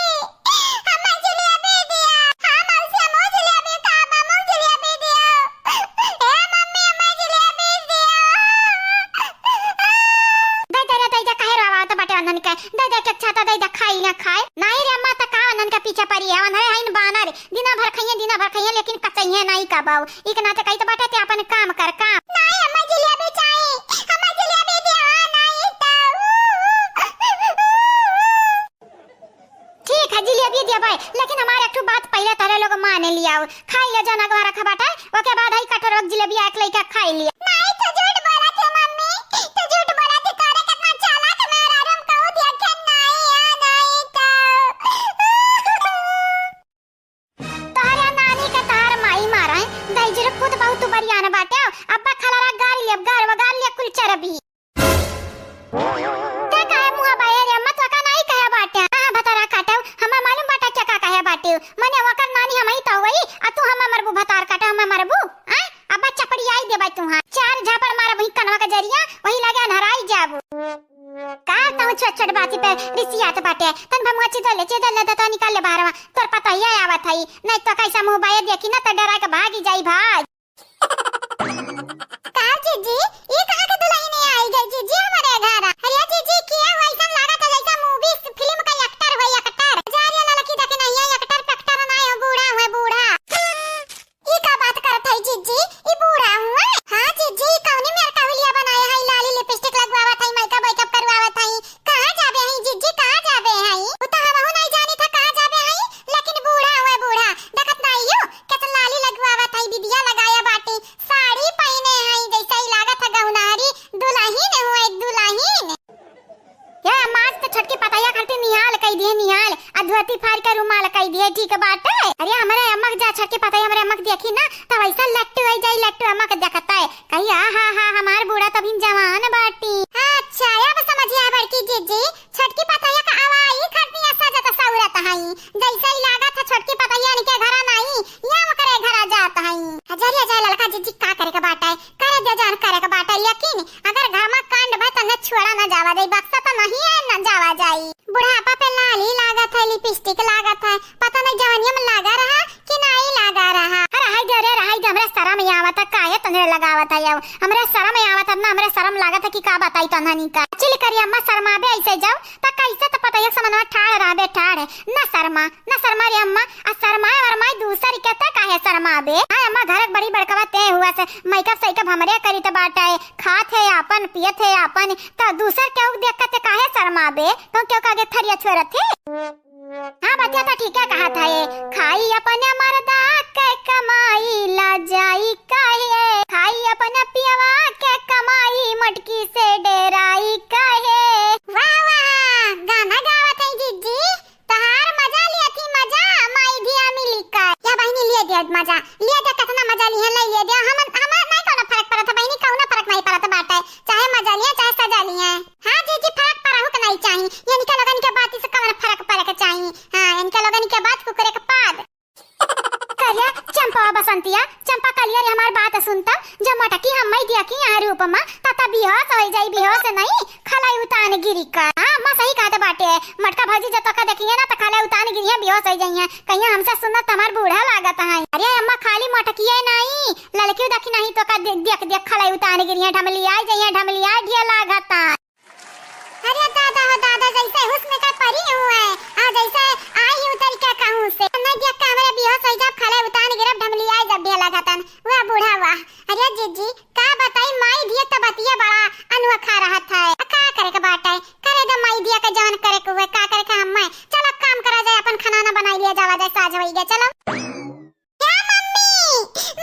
अम्मा जलेबी दिया। हां मौसी अम्मा जलेबी खा मम्मा जलेबी दिया ए मम्मी अम्मा जलेबी दिया। दे जा काहे रवा तो बाटा अनन के दे के छाता दे खाई ना खाए नहीं रे अम्मा त का अनन के पीछे पड़ी है अनरे हइन बानर दिन भर खाइए लेकिन कचैया नहीं कबाऊ एक नाते कही तो बाटे ते अपन काम कर काम। नहीं अम्मा जलेबी चाहिए अम्मा जलेबी दे नहीं तो ठीक है जलेबी दे भाई लेकिन हमारे एक बात पहले तारे लोग मान लिया खाई ले जाना घर रखा बाटा ओके बाद हई कटोर जलेबी एक लेके खाई लिया। नहीं तो झूठ बोला थे मम्मी तो झूठ बोला थे तोरे कितना चालाक मेरा रम कहू देखे नहीं आ नहीं तो दाइजरे खुद बहुत बरियाना बाटे अब्बा खलारा गाल लिया गार वगाल लिया कुल चरबी ते काहे मुंह बाए रे मत वका नहीं कहे बाटे। हां भतारा काटो हमें मालूम बाटे क्या का कहे बाटे मने वकर नानी हमई तो वही आ तू हम मरबू भतार काटो हम मरबू हैं अब्बा चपड़ी आई दे बाई तू हां चार झापड़ मारा वही कनवा का जरिया वही लगे अनहराई जाबू का ताऊ छोट छोट बाती पे रिसियात बाटे तन भमुआ चिदले दता निकाल ले बाहरवा तोर पता ही आवत हई नहीं तो कैसा मुंह बाए देखी ना तो डरा के भागी जाई भाग। का जीजी ये कहां के दुल्हन नहीं आई गई जीजी हमारे घर। अरे जीजी किया वैसा लगा था जैसा मूवी फिल्म का एक्टर होई एक्टर जारिया लड़की देखे नहीं है एक्टर पेक्टर नहीं हो बूढ़ा है बूढ़ा। ये का बात करत है जीजी ये बूढ़ा हुआ। हां जीजी कौन मेरे कावलिया बनाया है लाली लिपस्टिक लगवावत है मेकअप वेकअप करवावत है कहां जाबे है जीजी कहां जाबे है वो तो हम नहीं जानी था कहां जाबे है लेकिन बूढ़ा हुआ बूढ़ा देखत नहीं हो कितना लाली लगवावत है बिबिया लगाया बाटी साड़ी पहने है जैसा ही लागत है गौनारी दुल्हन हुआ एक दुल्हन। या माज तो छटके पताया करते निहाल कई दिए निहाल अधवती फाड़ कर रुमाल कई दिए ठीक बात है। अरे हमारे अम्मा जा छटके पताया हमारे अम्मा देखी ना तो वैसा लट्टू आई जाई लट्टू अम्मा के देखता है कही हा हमार बूढ़ा तभी जवान बाटी। अच्छा अब समझिए बड़की जीजी छटकी पताया का आवाई खटनी ऐसा जता सौरत हई जैसा ही लागत है छटकी पताया इनके घर नहीं या करे घर जात हई। हजारिया जाए लड़का जीजी का करे का बाटा है करे दे जान करे का बाटा लेकिन अगर घर में कांड बा त न छोड़ा न जावा दे बक्सा तो नहीं है न जावा जाई। बुढ़ापा पे लाली लागत है लिपस्टिक लागत है पता नहीं जवानी में लगा रहा कि नहीं लगा रहा। अरे हाय दे हमरा शरम आवत है काहे तने लगावत है हमरा शरम आवत है ना हमरा शरम लागत है कि का बताई तन्हानी का चल करी अम्मा शर्माबे ऐसे जाओ त कैसे तो पता है समनवा ठाड़ रहबे ठाड़ न शर्मा रे अम्मा आ शर्माए वरमाए दूसरी के त काहे शर्माबे। हां अम्मा घर बड़ी बड़कवा ते हुआ से मेकअप सही हमरे करी त बाटा है खात है अपन पियत है अपन त दूसर के देख के काहे शर्माबे तो क्यों कागे थरिया छोरत है। हां बतिया तो ठीक है कहा था ये खाई अपने मर्दा के कमाई ला जाई काहे खाई अपने पियवा के कमाई मटकी से डेराई काहे। वाह वाह गाना गावत है जीजी तहार मजा लिया थी मजा माई भी मिली का या बहनी लिए दे मजा लिए दे कितना मजा लिए ले लिए दे हम नहीं कोनो फर्क पड़त बहनी कोनो फर्क नहीं पड़त बाटा चाहे मजा लिए चाहे अनुपमा ताता बेहोश हो जाई बेहोश नहीं खलाई उतान गिरी का। हां अम्मा सही कहते बाटे मटका भौजी जब तक देखिए ना तो खलाई उतान गिरी बेहोश हो जाई है कहिया हमसे सुनना तमार बूढ़ा लागत है। अरे अम्मा खाली मटकिए नहीं लड़की देखी नहीं तो का देख देख खलाई उतान गिरी ढमलिया जाई ढमलिया ढिया लागत। अरे दादा हो दादा जैसे हुस्न का परी हुआ है आ जैसे आई हूं तरीका कहूं से नहीं देख के हमारे बेहोश हो जब खले उतान गिरब ढमलिया जब ढे लगातन वाह बूढ़ा वाह। अरे जीजी का बताई माई दिए तो बतिया बड़ा अनोखा रहत है का करे के बात है करे दे माई दिया के जान करे के हुए का करे के हम मैं चलो काम करा जाए अपन खाना ना बनाई लिया जावा जाए साज होई गया चलो। क्या मम्मी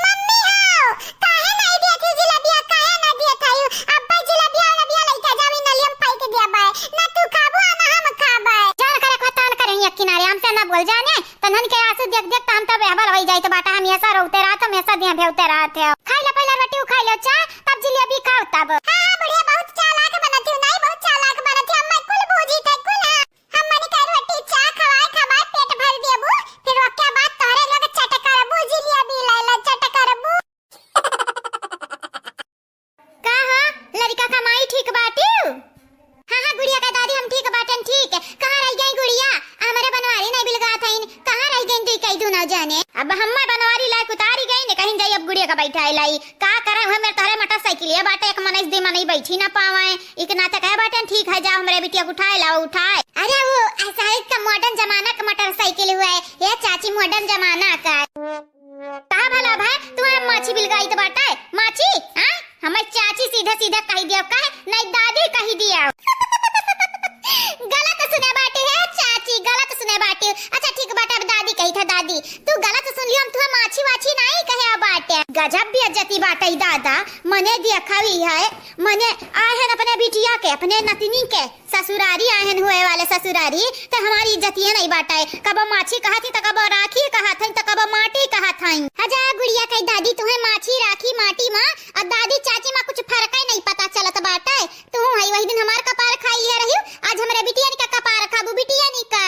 मम्मी हो काहे नहीं दिया थी जलेबिया काहे ना दिया थायू अब्बा जलेबिया लबिया लेके जावी नलियम पाई के दिया बाय ना तू खाबो ना हम खाबाय जान करे खतान करे एक किनारे हमसे ना बोल जाने तनन के आंसू देख देख हम तो बेहबर होई जाई तो बाटा हम ऐसा रोते रात हम ऐसा दिया भेवते रात है खाई ले पहले रोटी खाई लो चा तब जलेबी खाओ तब। हां बुढ़िया बहुत चालाक बनती नहीं बहुत चालाक बनती हम कुल बूझी थे कुल हम मनी का रोटी चा खवाए खवाए पेट भर देबू फिर ओके बाद तोरे लोग चटकार बूझी लिया भी ले चटकार बू का हां लड़का कमाई ठीक बाटी। हां हां गुड़िया का दादी हम ठीक बाटन ठीक कहां रह गई गुड़िया हमारे बनवारी नहीं बिलगा थईन कहां रह गई तू कई दू ना जाने अब हम बनवारी लायक उतारी गई ने कहीं जाई अब गुड़िया का बैठा लाई का करे हम मेरे तारे मोटरसाइकिल है बाटे एक मनइस दे मनई बैठी ना पावे एक ना त कहे बाटन ठीक है जा हमरे बिटिया को उठाए लाओ उठाए। अरे वो ऐसा है का मॉडर्न जमाना का मोटरसाइकिल हुआ है ये चाची मॉडर्न जमाना का का भला भाई तू माछी बिलगाई तो बाटा माछी हां हमें चाची सीधा सीधा कह दिया का नहीं दादी कह दिया गलत सुने बाटे है चाची गलत सुने बाटे। अच्छा ठीक बाटे अब दादी कही था दादी तू गलत सुन लियो हम तू माछी वाछी नहीं कहे बाटे गजब बेइज्जती बाटे दादा मने दिखावी है मने आहन अपने बिटिया के अपने नतिनी के ससुरारी आहन हुए वाले ससुरारी तो हमारी इज्जतियां नहीं बाटे कब माछी कहा थी तो कब राखी कहा थी तो कब माटी कहा थी। हजा गुड़िया कही दादी तुम्हें माछी राखी माटी मां और दादी चाची मां कुछ फर्क ही नहीं पता चलत बाटे तू है वही दिन हमार कपार खाई लिया रही आज हमरे बिटिया का कपार खाबू बिटिया नी का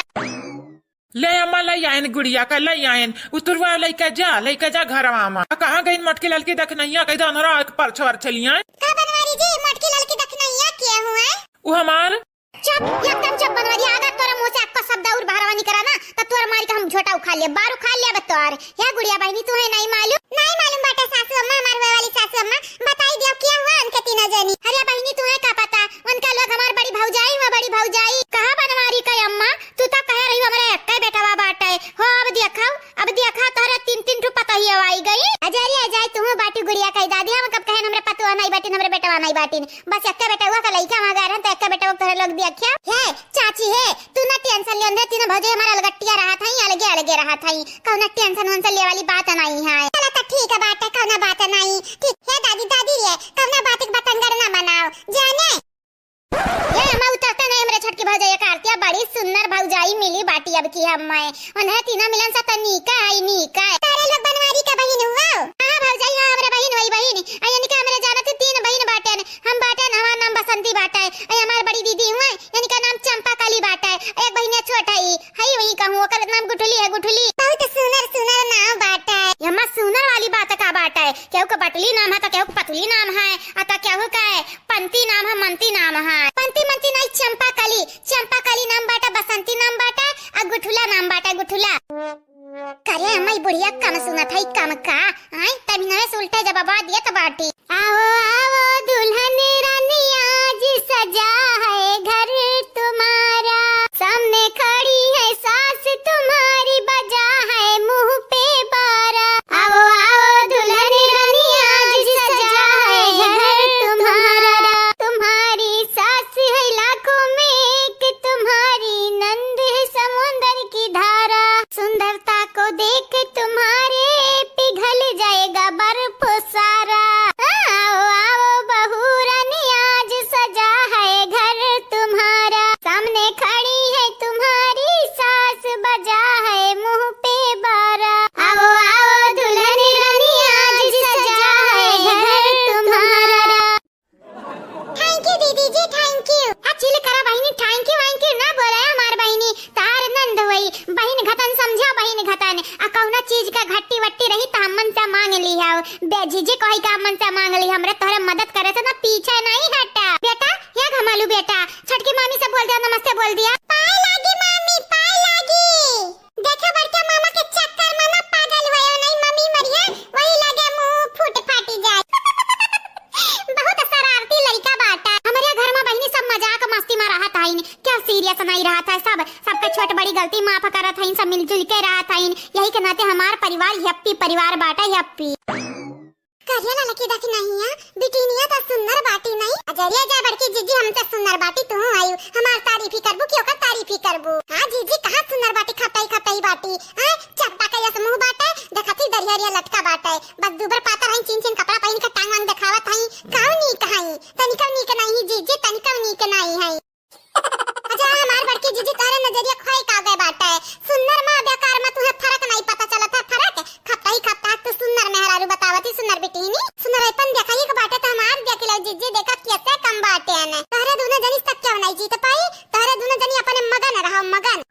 ले अम्मा लई आयन गुड़िया का लई आयन उतरवा लइका जा घरवा में कहां गई मटकी लड़की देख नहीं कही तो अनरा पर छवर चलिया का बनवारी जी मटकी लड़की देख नहीं है क्या हुआ वो हमार चुप एकदम चुप बनवारी आगा तोरा मुंह से आपका शब्द और बाहर नहीं करा ना तो तोर मारी का हम झोटा उखा लिया बारू खा लिया बतौर या गुड़िया बहनी तू है नहीं मालूम बाटा सासू अम्मा हमार वाली सासू अम्मा बताई दियो क्या हुआ उनके तीनों जनी। अरे बहनी तू है का पता उनका लोग हमार बड़ी भौजाई कहां बनवारी का अम्मा तू तो कह रही हमरा एकटा बेटावा बाटा है हो अब देखा तोरे तीन ठो पता ही आई गई अजरी अजाई तू बाटी गुड़िया कह दादी हम कब कहे हमरे पतुआ नहीं बाटी हमरे बेटावा नहीं बाटी बस एकटा बेटावा का लइका हम गए तो एकटा बेटावा तोरे लोग देखिया है चाची है तू ना टेंशन ले अंदर तीनों भौजे हमारा अलगट्टिया रहा था अलगे रहा था कौन टेंशन वंसन ले वाली बात नहीं है चला तो ठीक है बात कौन बात नहीं ठीक है दादी रे कौन बात बतंगर ना बनाओ जाने ये हम उतरते नहीं हमरे छटकी भौजाई कार्तिया बड़ी सुंदर भौजाई मिली बाटी अब की हम मैं उन्हें तीनों मिलन सा तनीका है तारे लोग बनवारी का बहन हुआ हां भौजाई हां हमरे बहन वही बहन यानी कि हमरे जाना थे तीन बहन बाटे हम बाटे हमारा नाम बसंती बाटा है हमार बड़ी दीदी हुआ यानी का नाम चंपा काली बाटा है एक बहन छोटा ही है वही कहूं ओकर नाम गुठली है गुठली बहुत सुंदर नाम बाटा है यम्मा सुंदर वाली बात का बाटा है केहू का बटली नाम है तो केहू का पतली नाम है अता केहू का है पंती नाम है मंती नाम है पंती नहीं चंपा काली नाम बाटा बसंती नाम बाटा और गुठुला नाम बाटा गुठुला करे हमारी बुढ़िया कम सुना था कम का आई तभी नवे से उल्टा जवाब दिया तो बाटी आओ दुल्हन रानी आज सजा है घर तुम्हारा सामने खड़ी है सास तुम्हारी बजा है मुंह पे बारा आओ दुल्हन रानी आज सजा है घर तुम्हारा तुम्हारी सास है लाखों में एक तुम्हारी नंद है समुंदर की धारा सुंदरता को देख तुम्हारे पिघल जाएगा बर्फ सारा मांग ली हमरे तोहरे मदद करे थे ना पीछे नहीं हटा बेटा ये घमालू बेटा छटकी मामी से बोल दिया नमस्ते बोल दिया पाए लागी मामी पाए लागी देखो बड़का मामा के चक्कर मामा पागल हुए नहीं मम्मी मरिया वही लगे मुंह फूट फाटी जाए बहुत शरारती लड़का बाटा हमारे घर में बहनी सब मजाक मस्ती में रहा था क्या सीरियस नहीं रहा था सबका छोट बड़ी गलती माफ करा था सब मिलजुल के रहा था यही के नाते हमार परिवार हैप्पी परिवार बाटा हैप्पी करिया लड़की देखी नहीं है बिटिनिया तो सुंदर बाटी नहीं अजरिया जा बड़की जीजी हम तो सुंदर बाटी तू आयु हमार तारीफ ही करबू क्यों का तारीफ ही करबू हां जीजी कहां सुंदर बाटी खटाई बाटी हां चप्पा का यस मुंह बाटे देखती दरिया लटका बाटे बस दुबर पाता रही चिन कपड़ा पहन के टांग वांग दिखावत हई काऊ नी कहाई तनिका नी के नहीं जीजी तनिका नी के नहीं है अच्छा हमार बड़की जीजी तारे नजरिया खोई का गए बाटे सुंदर मां बेकार में तुहे फर्क नहीं पता चलता फर्क खटाई तो सुंदर मेहरारू बतावती सुंदर बेटीनी सुंदरपन देखाई के बाटे तो हमार देख लो जीजी देखा कैसे कम बाटे ने तारे दोनों जनी तक क्यों नहीं जीत पाई तारे दोनों जनी अपने मगन रहो मगन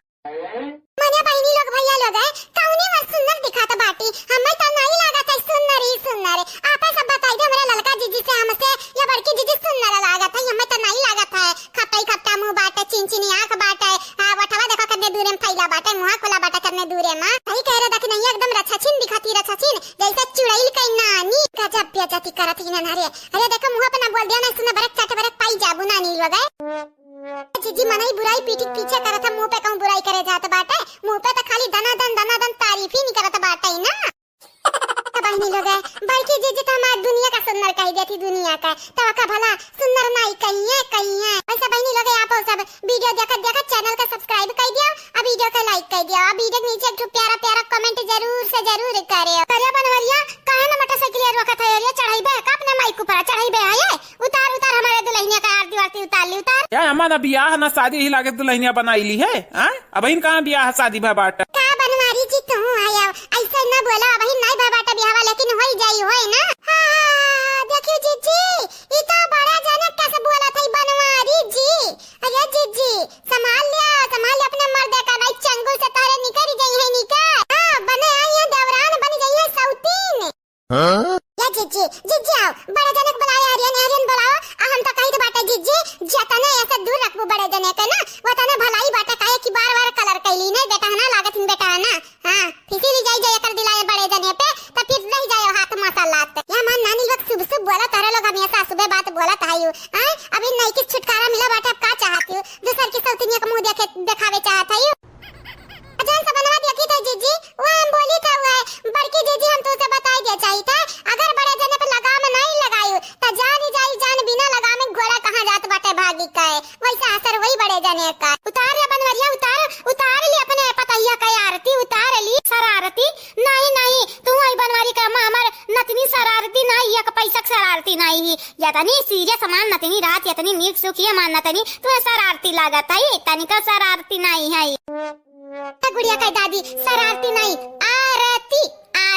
मने बहनी लोग भैया लोग है कौनी वर सुंदर दिखाता बाटी हमें तो नहीं लगा था सुंदर ही सुंदर आपे सब बताई दो मेरे ललका जीजी से हमसे या बड़की जीजी सुंदर लगा था हमें तो नहीं लगा था खट्टा मुंह बाटे चिनचिनी आंख बाटे वठवा देखो कितने दूर में फैला बाटे मुंह खोला बाटे कितने दूर में सही कह रहा था कि नहीं एकदम रछाछिन दिखाती रछाछिन जैसे चुड़ैल कई नानी गजब बेइज्जती करत ही ना अरे देखो मुंह पे ना बोल दिया ना सुना बरक चाटे बरक पाई जाबू नानी लोग जीजी मनाई बुराई पीठी पीछे करा था मुंह पे कहूं बुराई करे जात बाटे मुंह पे तो खाली दना दन तारीफ ही नहीं करत बाटे ना बहनी लोग है बल्कि जीजी तो हमार दुनिया का सुंदर कही देती दुनिया का तो का भला सुंदर नहीं कहीं है ऐसा बहनी लोग आप सब वीडियो देखत चैनल का सब्सक्राइब कर दियो और वीडियो को लाइक कर दियो और वीडियो के नीचे एक प्यारा कमेंट जरूर से जरूर करियो करिया बनवरिया काहे ना मोटरसाइकिल रोकत है ये चढ़ाईबे का अपने माइक ऊपर चढ़ाईबे आए उतार हमारे दुल्हनिया का आरती वारती उतार ली उतार क्या हमारा बियाह ना शादी ही लागे दुल्हनिया बनाई ली है अब इन कहाँ बियाह शादी भा बाटा का बनवारी जी तू आया ऐसा ना बोला अब नहीं भा बाटा बियाह लेकिन होई जाई होय ना हां देखियो जीजी ई तो बड़ा जनक कैसे बोला था बनवारी जी अरे जीजी संभाल ले अपने मर्दे का नहीं चंगुल से तारे निकल जाई है निकल हां बने आई है देवरान बन गई है सौतीन हां या जीजी आओ बड़ा जनक बुलाया आर्यन बुलाओ हम तो कही तो बाटा जीजी जतने ऐसे दूर रखबो बड़े जनक है ना वो तने भलाई बाटा काहे की बार कलर कैली नहीं बेटा ना लागत इन बेटा ना हां फिसिली जाई कर दिलाए बड़े जने पे तो फिर नहीं जाए हाथ मसाला या मन नानी लोग सुबह बोला तारा लोग हमेशा सुबह बात बोला तायू हां अभी नहीं किस छुटकारा मिला बाटा अब का चाहती हो दूसर की सौतनिया का मुंह दिखावे चाहता है अजय सब बनवा दिया की था जीजी वो हम बोली था वो बड़की जीजी हम तो से बताई दे चाहिए था अगर बड़े जने पे लगाम नहीं लगायू तो जान बिना लगाम में घोड़ा कहां जात बाटे भागी का है वैसा असर वही बड़े जने का उतार रे बनवरिया उतार ली अपने पतैया का आरती उतार ली शरारती नहीं तू आई बनवारी का हमार नतनी शरारती नहीं एक पैसा शरारती नहीं यतनी सीरियस मान नतनी रात यतनी नीक सुखी मान नतनी तू शरारती लागत है तनिका शरारती नहीं है गुड़िया का दादी शरारती नहीं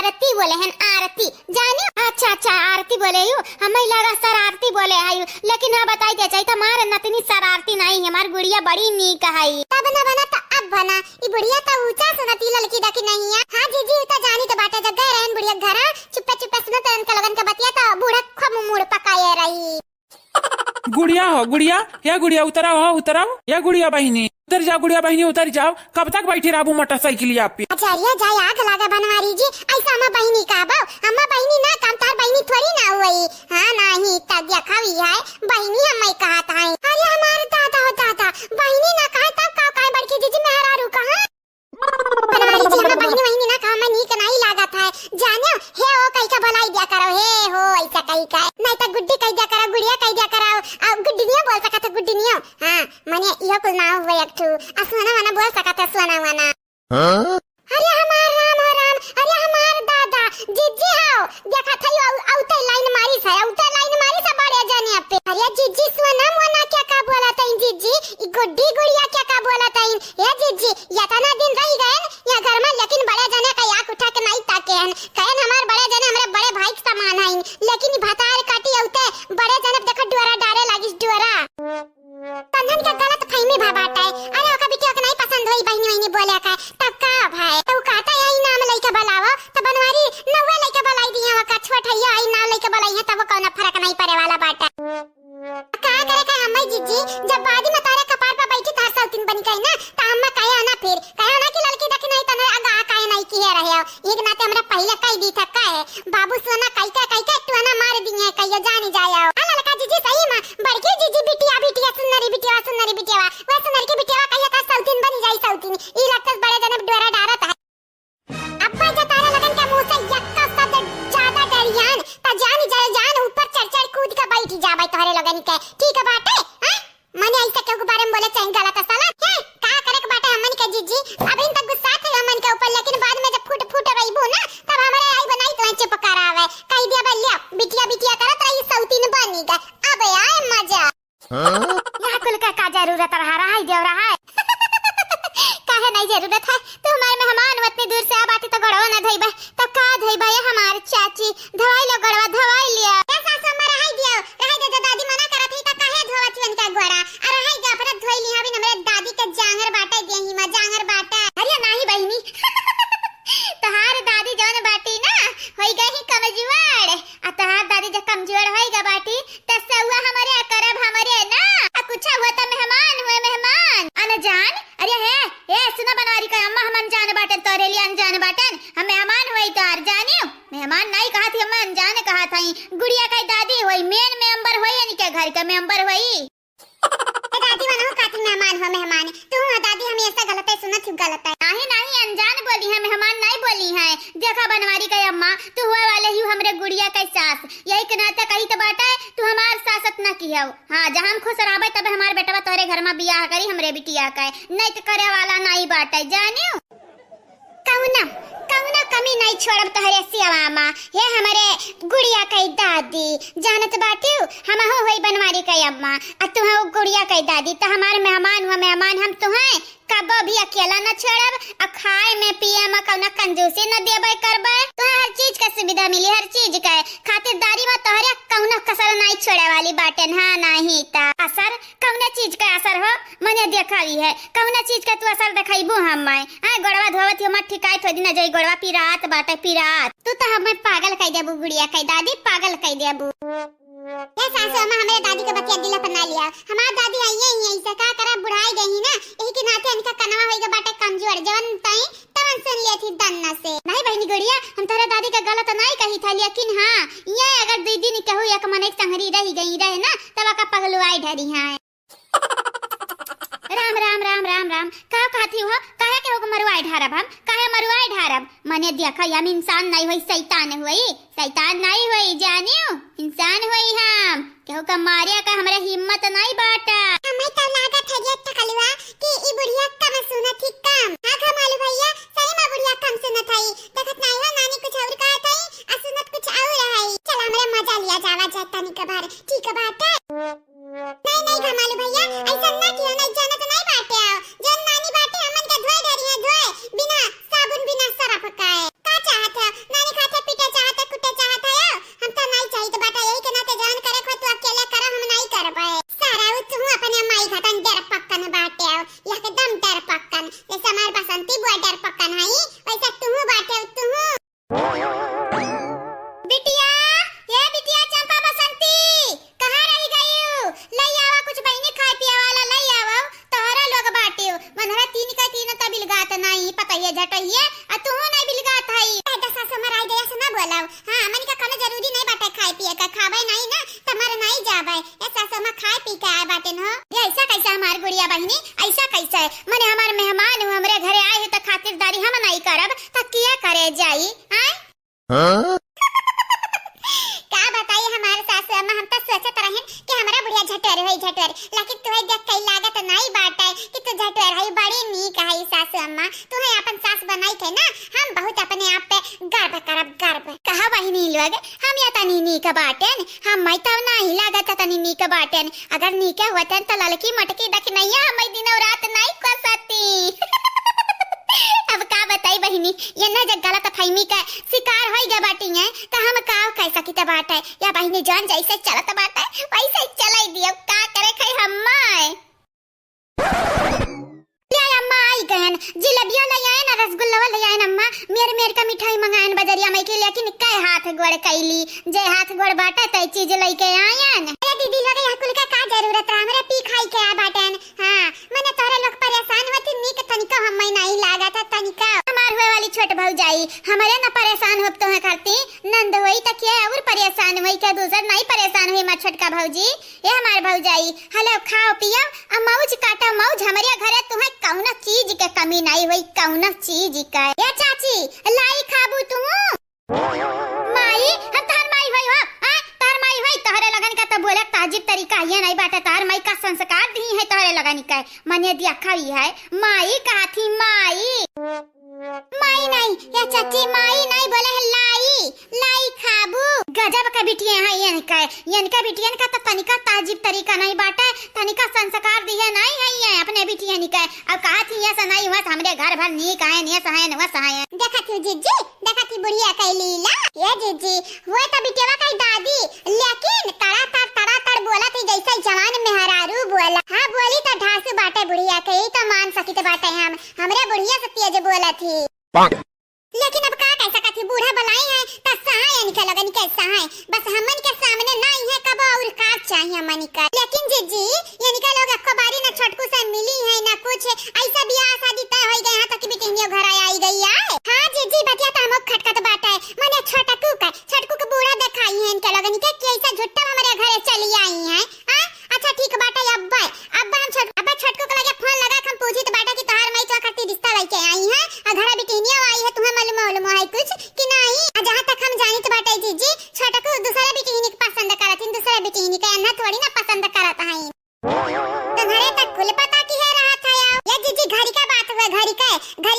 आरती बोले हैं आरती जाने अच्छा आरती बोले यू हमें लगा शरारती बोले आयु लेकिन हाँ बताई दे चाहिए हमारे नतनी शरारती नहीं है हमारी गुड़िया बड़ी नीक है तब ना बना तो अब बना ये बुढ़िया तो ऊंचा सुनती लड़की दकी नहीं है हाँ जीजी तो जानी तो बाटा जगह रहन बुढ़िया घर चुप्पे सुनो तो उनका लगन का बतिया तो बूढ़ा खम मुड़ पकाए रही गुड़िया हो गुड़िया या गुड़िया उतराओ या गुड़िया बहनी उतर जाओ गुड़िया बहनी उतर जाओ कब तक बैठी रहू मोटरसाइकिल आप आचार्य जाए आग लगा बनवारी जी ऐसा अम्मा बहनी का बाव अम्मा बहनी ना काम तार बहनी थोड़ी ना हुई हाँ नहीं तब खावी है बहनी हमें कहा था अरे हमारे दादा हो दादा बहनी ना कहा तब का बड़की जीजी मेहरारू कहा बनवारी जी हमें बहनी ना कहा मैं नीक नहीं लगा था जाने हे ओ कहीं का भलाई दिया करो हे हो ऐसा कहीं का नहीं तो गुड्डी कह दिया करो गुड़िया कह दिया करो गुड्डीनिया बोल सका था गुड्डीनिया हाँ मने यो कुछ ना हुआ एक ठू सोना वाना बोल सका था सोना वाना अरे हमार राम अरे हमार दादा जीजी आओ देखा था यो आउटे लाइन मारी सा बड़े जाने पे अरे जीजी सोना वाना क्या का बोला था जीजी गुड्डी गुड़िया क्या का बोला था ये जीजी या तना दिन रह गए या घर में लेकिन बड़े जाने का याक उठा के नहीं ताके हैं कहन हमार बड़े जाने हमारे बड़े भाई के समान है लेकिन भतार काटी आउते बड़े जाने देखा डोरा डारे लागिस डोरा तन्हन का गलत फहमी भा बाटा है अरे ओका बिटिया के नहीं पसंद होई बहनी बोले का तब का भाई तो कहता है यही नाम लइका बलावा तो बनवारी नवे लइका बलाई दिया का छोट है यही नाम लइका बलाई है तब कौन नहीं पड़े वाला बाटा का करे का अम्मा जीजी जब बादी में तारे कपार पर बैठी तार सौतीन बनी गई ना त अम्मा कहे ना फिर कहे ना कि लड़की देख नहीं तने आगा काहे नहीं की है रहे एक नाते हमरा पहले कह दी था काहे बाबू सोना कई का तू ना मार दिए कहियो जानी जाया आ लड़का जीजी सही में बड़की जीजी बिटिया सुंदरी बिटिया वो सुंदरी की बिटिया कहियो का सौतीन बनी जाई सौतीन ई लगता बड़े जने डोरा डारत है अब्बा जा तारे लगन के मुंह से यक्का शब्द ज्यादा डरियान त जान ऊपर चढ़ कूद के बैठ जाबे तोहरे लगन के ठीक है बाटे हां मने ऐसा क्यों के बारे में बोले चाहिए गलत साला है का करे के बाटे हमन के जीजी अभी तक गुस्सा थे हमन के ऊपर लेकिन बाद में जब फूट रहीबो ना तब हमरे आई बनाई तो चुप करावे कह दिया बल्लिया बिटिया करत रही सौतीन बनीगा अबे आए मजा यहाँ कुल का जरूरत रहा है देव रहा है काहे नहीं जरूरत है तू हमारे मेहमान उतनी दूर से आ बाटी तो गड़वा ना धइबे तब का धइबे हमार चाची धवाई लो गड़वा धवाई लिया ए सासू हमर रह दे दादी मना करत ही त काहे धोवत वन का घोड़ा अरे हाय जा पर धोई लिया भी हमरे दादी के जांगर बाटा देही मा जांगर बाटा अरे नाही बहिनी तहार दादी जौन बाटी ना होई गई कमजोर आ तहार दादी जब कमजोर होईगा बाटी त सौआ हमरे करब हमरे ना आ कुछ हुआ त मेहमान अनजान अरे है ए सुना बनवारी का अम्मा हम अनजान बाटन तोरे लिए अनजान बाटन हम मेहमान होई तार जानियो मेहमान नहीं कहा थी हम अनजान कहा थई गुड़िया का दादी होई मेन मेंबर होई यानी के घर का मेंबर होई दादी वाला काती मेहमान तू दादी हमें ऐसा गलत है सुनत गलत है नहीं अनजान बोली है मेहमान नहीं बोली है देखा बनवारी का अम्मा तू हुआ वाले ही हमरे गुड़िया का सास यही के नाते कही तो बाटा है तू हमार सासत ना की हो हां जहां हम खुश रहबे तब हमार बेटवा तोरे घर में बियाह करी हमरे बिटिया का नहीं तो करे वाला नहीं बाटा जानियो कौना कमी नहीं छोड़ब तोहरे सियावा हे हमरे गुड़िया कई दादी जानत बाटियो हम हो होई बनवारी कई अम्मा आ तू हो गुड़िया कई दादी त हमार मेहमान हम तुहे कबो भी अकेला न छोड़ब आ खाए में पिए में कौना कंजूसी न देबे करबे तुहे हर चीज का सुविधा मिली हर चीज का खातिरदारी में तोहरे कौना कसर नहीं छोड़े वाली बाटन हां नहीं ता असर कौना चीज का असर हो मने देखाई है कौना चीज का तू असर देखाइबो हम मैं हां गोड़वा धोवत हम ठिकाई थोड़ी न जई गोड़वा पिरात बाटे पिरात तू तो हमें पागल कह देबू गुड़िया कह दादी पागल कह देबू ये सासू अम्मा हमारे दादी का बतिया दिला बना लिया हमार दादी आई है ऐसा का करा बुढ़ाई गई ना यही के नाते इनका कनवा होइगा बाटे कमजोर जवन तई तवन सुन लिया थी दन्ना से नहीं बहनी गुड़िया हम तेरे दादी का गलत नहीं कही था लेकिन हां ये अगर दीदी दिन कहू एक मन एक संगरी रही गई रहे ना तब का पगलुआई ढरी है राम का कहती हो काहे के हो मरुआई ढारब हम काहे मरुआई ढारब मने देखा हम इंसान नहीं होई शैतान नहीं होई जानियो इंसान होई हम केहू का मारिया का हमरा हिम्मत नहीं बाटा हमें तो लागत है ये टकलवा कि ई बुढ़िया कम सुनत ही कम आखा मालू भैया सही में बुढ़िया कम सुनत है देखत नहीं हो नानी कुछ और कहत है आ सुनत कुछ और है चल हमरे मजा लिया जावा जाता नहीं कबार ठीक है बात नहीं घमालू भैया ऐसा ना किया नहीं जानत नहीं बाटे जन नानी बाटे हमन के धोए धरी है धोए बिना साबुन बिना सरफ काए का चाहत है नानी खाते पीटे चाहत है कुटे चाहत है हम तो नहीं चाहिए तो बाटा यही के नाते जान करे खो तू अकेले कर हम नहीं कर पाए सारा तू अपने माई घटन डर पक्कन बाटे एकदम डर पक्कन जैसे हमारे बसंती बुआ डर पक्कन है वैसा तू बाटे तू बिटिया ये बिटिया चंपा बसंती कहां रही गई लई आवा कुछ बहिनी खाए पिए वाला लई आवा तोहरा लोग बाटियो मनहरा तीन का तीन त बिलगात नहीं पता ये झटइए आ तू नहीं बिलगात हई बेटा सासु मराई दे से ना बोलाओ हां मन का कोनो जरूरी नहीं बाटे खाए पिए का खावे नहीं ना तमर नहीं जावे ए सासु में खाए पी के आए बाटे न ये ऐसा कैसा हमार गुड़िया बहिनी ऐसा कैसा है मने हमार मेहमान हमरे घरे आए है त खातिरदारी हम नहीं करब त किया करे जाई हां का बताइए हमारे सासू अम्मा हम तो सोचत रहन कि हमारा बुढ़िया झटवर लेकिन तुम्हें देख कई लागत नहीं बाटे कि तू झटवर है बड़ी नीक है सासू अम्मा तुम्हें अपन सास बनाई थे ना हम बहुत अपने आप पे गर्व करब कहा बहिनी लोग हम या तनी नीक बाटेन हम मैं तो नहीं लागत तनी नीक बाटेन अगर नीक होतन तो ललकी मटकी दख नहीं हम दिन और रात नहीं कसती अब का बताई बहिनी ये ना जग गलत फहमी का शिकार होई गे बाटी है तो हम का कह सकी त बाटे या बहिनी जान जैसे चलत बाटे वैसे चलाई दियो का करे खई हम्मा ले अम्मा आई गहन जिलेबिया ले आए ना, रसगुल्ला ले आए ना अम्मा, मेर का मिठाई मंगाए बजरिया में के, लेकिन काय हाथ गोड़ कैली, जे हाथ गोड़ बाटे तई चीज लेके आयन। अरे दीदी लोग यहाँ कुल का जरूरत है, हमरा पी खाई के आ बाटन। हां मने तोरे लोग परेशान होती नी के तनिका हम नहीं लागा था तनिका। हमार हुए वाली छोट भौजाई हमरे ना परेशान होत तो है करती, नंद होई त के और परेशान होई के, दूसर नहीं परेशान होई मा छोटका भौजी। ये हमार भौजाई हेलो खाओ पियो आ मौज काटा मौज, हमरे घरे तुम्हें कौनो चीज के कमी नहीं हुई, कौनो चीज का। ये चाची लाई खाबू तू माई, हम तार माई होई हो, हां तार माई होई, तोहरे लगन का तो बोले ताजीब तरीका ये नहीं बाटे, तार माई का संस्कार दी है तोहरे लगन का, मने दिया खाई है माई कहा थी माई, माई नहीं ये चाची माई नहीं बोले है लाई, लाई खाबू। गजब का बिटिया है इनका बिटियन का तो तनिका ताजीब तरीका नहीं बाटे, तनिका संस्कार दिए नहीं है ये अपने बिटियन का। अब कहा थी ये नहीं हुआ हमरे घर भर नी काहे ने सहाय न सहाय। देखा थी जीजी, देखा थी बुढ़िया कई लीला, ये जीजी वो तो बिटिया कई दादी, लेकिन तड़ा तड़ बोला थी जैसे जवान मेहरारू बोला। हां बोली तो ढासू बाटे बुढ़िया के, तो मान सकी तो बाटे हम हमरे बुढ़िया से तेज बोला थी। लेकिन अब का कैसा कथी बूढ़ा बलाई है त सहाय निकल लगन के सहाय, बस हमन के सामने नहीं है कब और का चाहिए हमन का। लेकिन जीजी ये निकल लोग अक्को बारी ना छोटकू से मिली है ना कुछ, ऐसा ब्याह शादी तय हो गए यहां तक कि बेटियों घर आई गई है। हां जीजी बतिया त हम खटखट बाटा है, माने छोटकू के बूढ़ा दिखाई है इनके लगन के कैसा झुट्टा हमारे घरे चली आई है। हां अच्छा ठीक बाटा अब्बा हम छोटकू के लगे फोन लगा हम पूछी तो बाटा कि तोहार मई तो करती रिश्ता लेके आई है और घरे बेटियां आई है, तुम्हें मालूम है कुछ कि नहीं? जहां तक हम जानी तो बाटा जीजी छोटकू दूसरा बेटियां को पसंद करत है, दूसरा बेटियां के अन्ना थोड़ी ना पसंद करत है, तुम्हारे तक कुल पता की है रहा था या जीजी घड़ी का बात हुआ, घड़ी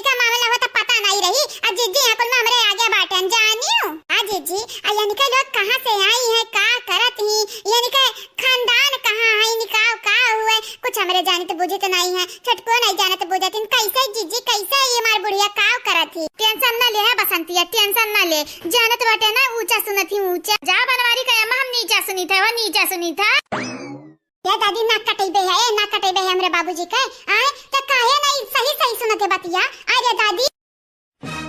का मामला हो तो पता नहीं रही। आज जीजी यहाँ कुल में हमरे आगे बाटन जानियो। हां जीजी यानी के लोग कहां से आई है, का करत ही, यानी के खानदान कहां है, निकाह का हुआ कुछ हमरे जाने तो बुझे तो नहीं है, छोटको नहीं जाने तो बुझे, कैसे जीजी कैसे ये मार बुढ़िया का करत ही। टेंशन ना ले है बसंतिया, टेंशन ना ले, जानत बाटे ना ऊंचा सुनत ही ऊंचा, जा बनवारी का हम नीचा सुनी था, वो नीचा सुनी था। ये दादी नाक कटेबे है हमरे बाबूजी के, आए तो काहे नहीं सही सुनते बतिया। अरे दादी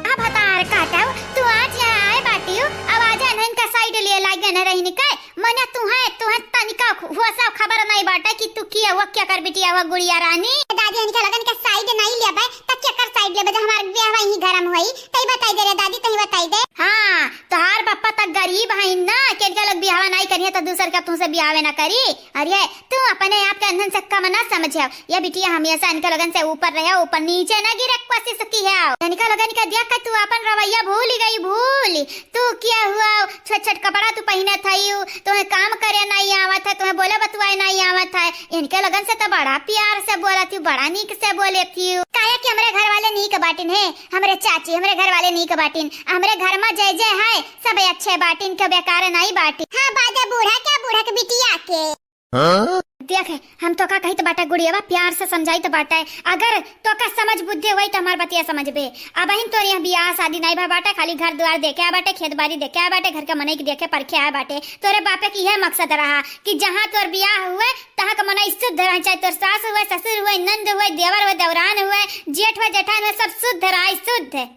अब हतार काटाओ तू आज यहाँ आए बाटियो, आवाज है इनका साइड ले लागे न रही निकाय, मने तू है तनिका हुआ सब खबर नहीं बाटा कि तू किया हुआ क्या कर बिटिया हुआ गुड़िया रानी। दादी इनका लगन के साइड नहीं ले बे त क्या कर साइड ले बे, हमार ब्याह वही गरम होई तई बताई दे रे दादी, तई बताई दे। हां तोहार बापा तक गरीब है ना, केनका लग ब्याह नहीं करिए तो दूसर का तुमसे ब्याह ना करी। अरे तू अपने आप के अंधन से कम ना समझियो, ये बिटिया हमेशा इनका लगन से ऊपर रहे, ऊपर नीचे ना गिरे कोशिश की है। इनका लगन के देख तू अपन रवैया भूल गई, भूल तू क्या हुआ छोट कपड़ा तू पहने थई, तुम्हें काम करे नहीं आवत है, तुम्हें बोले बतवाए नहीं आवत है, इनके लगन से तो बड़ा प्यार से बोला थी, बड़ा नीक से बोले थी। काहे कि हमरे घर वाले नीक बाटिन है, हमरे चाची हमरे घर वाले नीक बाटिन, हमरे घर में जय जय है सब अच्छे बाटिन के बेकार नहीं बाटिन। हां बाजा बूढ़ा के बिटिया के देख हम तो का कही तो बाटा गुड़िया प्यार से समझाई तो बाटा है, अगर तो का समझ बुद्धि हुई तो हमार बतिया समझबे। अब हम तो यहाँ ब्याह शादी नहीं भा बाटा, खाली घर द्वार देखे आ बाटे, खेत बाड़ी देखे आ बाटे, घर के मनई के देखे परखे आ बाटे। तोरे बापे की यह मकसद रहा कि जहाँ तोर ब्याह हुए तहाँ का मनई शुद्ध रहे, चाहे तोर सास हुए, ससुर हुए, नंद हुए, देवर हुए, देवरान हुए, जेठ हुए, जेठान हुए, सब शुद्ध रहा, शुद्ध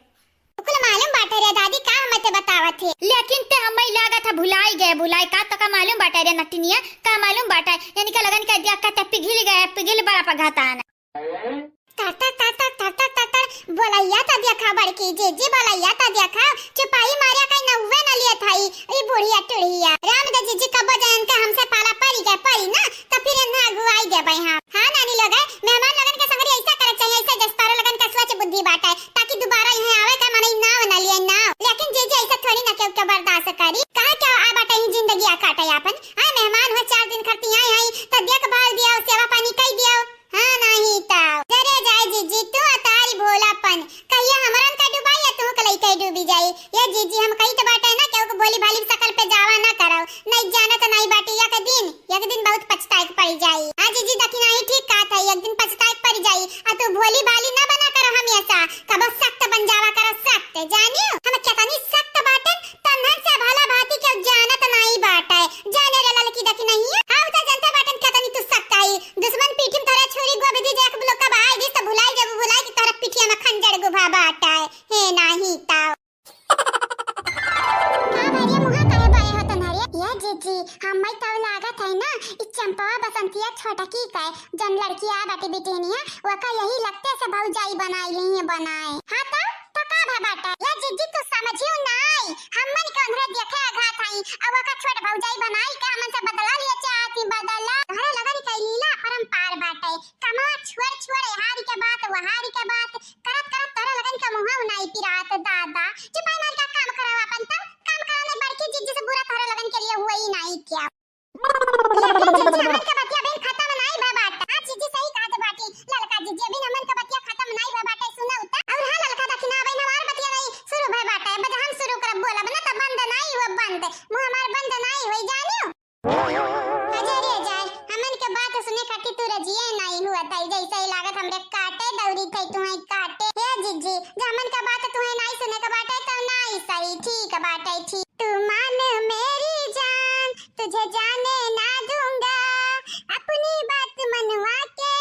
कुल मालूम बाटे रे दादी का हमते बतावत थे, लेकिन ते हमें लगा था भुलाई का तो का मालूम बाटे रे नटिनिया, का मालूम बाटे यानी का लगन का दिया का पिघिल बड़ा पघातान बोलैया ता देखा बड़की जीजी बोलैया ता देखा चुपाई मारिया कई नौवे न लिए थाई ई बुढ़िया टुढ़िया रामदा जीजी कब जान का हमसे पाला पड़ी ना तो फिर ना अगुवाई दे भाई। हां नानी लोग मेहमान लगन के संग ऐसा करे चाहिए, ऐसा जस्तारो लगन का सोच बुद्धि बाटा ताकि दोबारा यहां आवे का मनई ना न लिए ना, लेकिन जीजी ऐसा थोड़ी ना के बर्दाश्त करी, कहां क्या आ बाटा ही जिंदगी आ काटे अपन। हां मेहमान हो 4 दिन खरती आई तो देखभाल दिया, सेवा पानी कई दिया। हां नहीं ता जरे जाय जीजी तू तारी भोलापन कहिया हमरन का डुबाई तू कलई कई डूबी जाई। ये जीजी हम कई तो बाटे ना केहू को बोली भाली सकल पे जावा ना करो, नहीं जाना तो नहीं बाटे एक दिन बहुत पछताए पड़ी जाई। हां जीजी देखी नहीं ठीक का था, एक दिन पछताए पड़ी जाई आ तू भोली भाली ना बना करो, हमेशा कब सख्त बन जावा करो, सख्त जानियो हम कितनी सख्त बाटन तन्हन से भला भांति के जाना तो नहीं बाटे, जाने रे लड़की देखी नहीं है। हां तो जनता बाटन कितनी तू सख्त आई अब लागत है ना इ चंपवा बसंतिया छोटा की का जन लड़की आ बाटे बेटेनिया वका यही लगते से भौजाई बनाई ली है बनाए। हां तो का भा बाटा या जिज्जी तू समझियो नाई हमन के अंधरे देखे घात हई अब वका छोट भौजाई बनाई का हमन से बदला लिया चाहती बदला घरे लगन के लीला परंपार बाटे कमा छोड़ छोड़ हारी के बात वहारी के बात करत करत तोरे लगन का मुंह नाई पिरात दादा चुपाई मार का काम करावा अपन तब काम कराने बड़की जिज्जी से बुरा तोरे लगन के लिए हुआ ही नहीं क्या हमन का बतिया बिन खत्म नहीं बा बाटा हां जिज्जी सही कहत बाटी ललका जिज्जी बिन हमन का बतिया खत्म नहीं बा बाटा सुना उता और हां ललका दखना बहिन हमार बतिया नहीं शुरू भय बाटा बज हम शुरू करब बोलब ना त बंद नहीं हुआ बंद मुंह हमार बंद नहीं होई जानियो अजरे जाय हमन के बात सुने खातिर तू रजिए नहीं हुआ ताई जैसे ही लागत हमरे काटे दौरी थई तू ही काटे हे जिज्जी हमन का बात तू नहीं सुने का बाटे तो नहीं सही ठीक बाटे ठीक तू मान मेरी जान तुझे जाने ना दूंगा अपनी बात मनवा के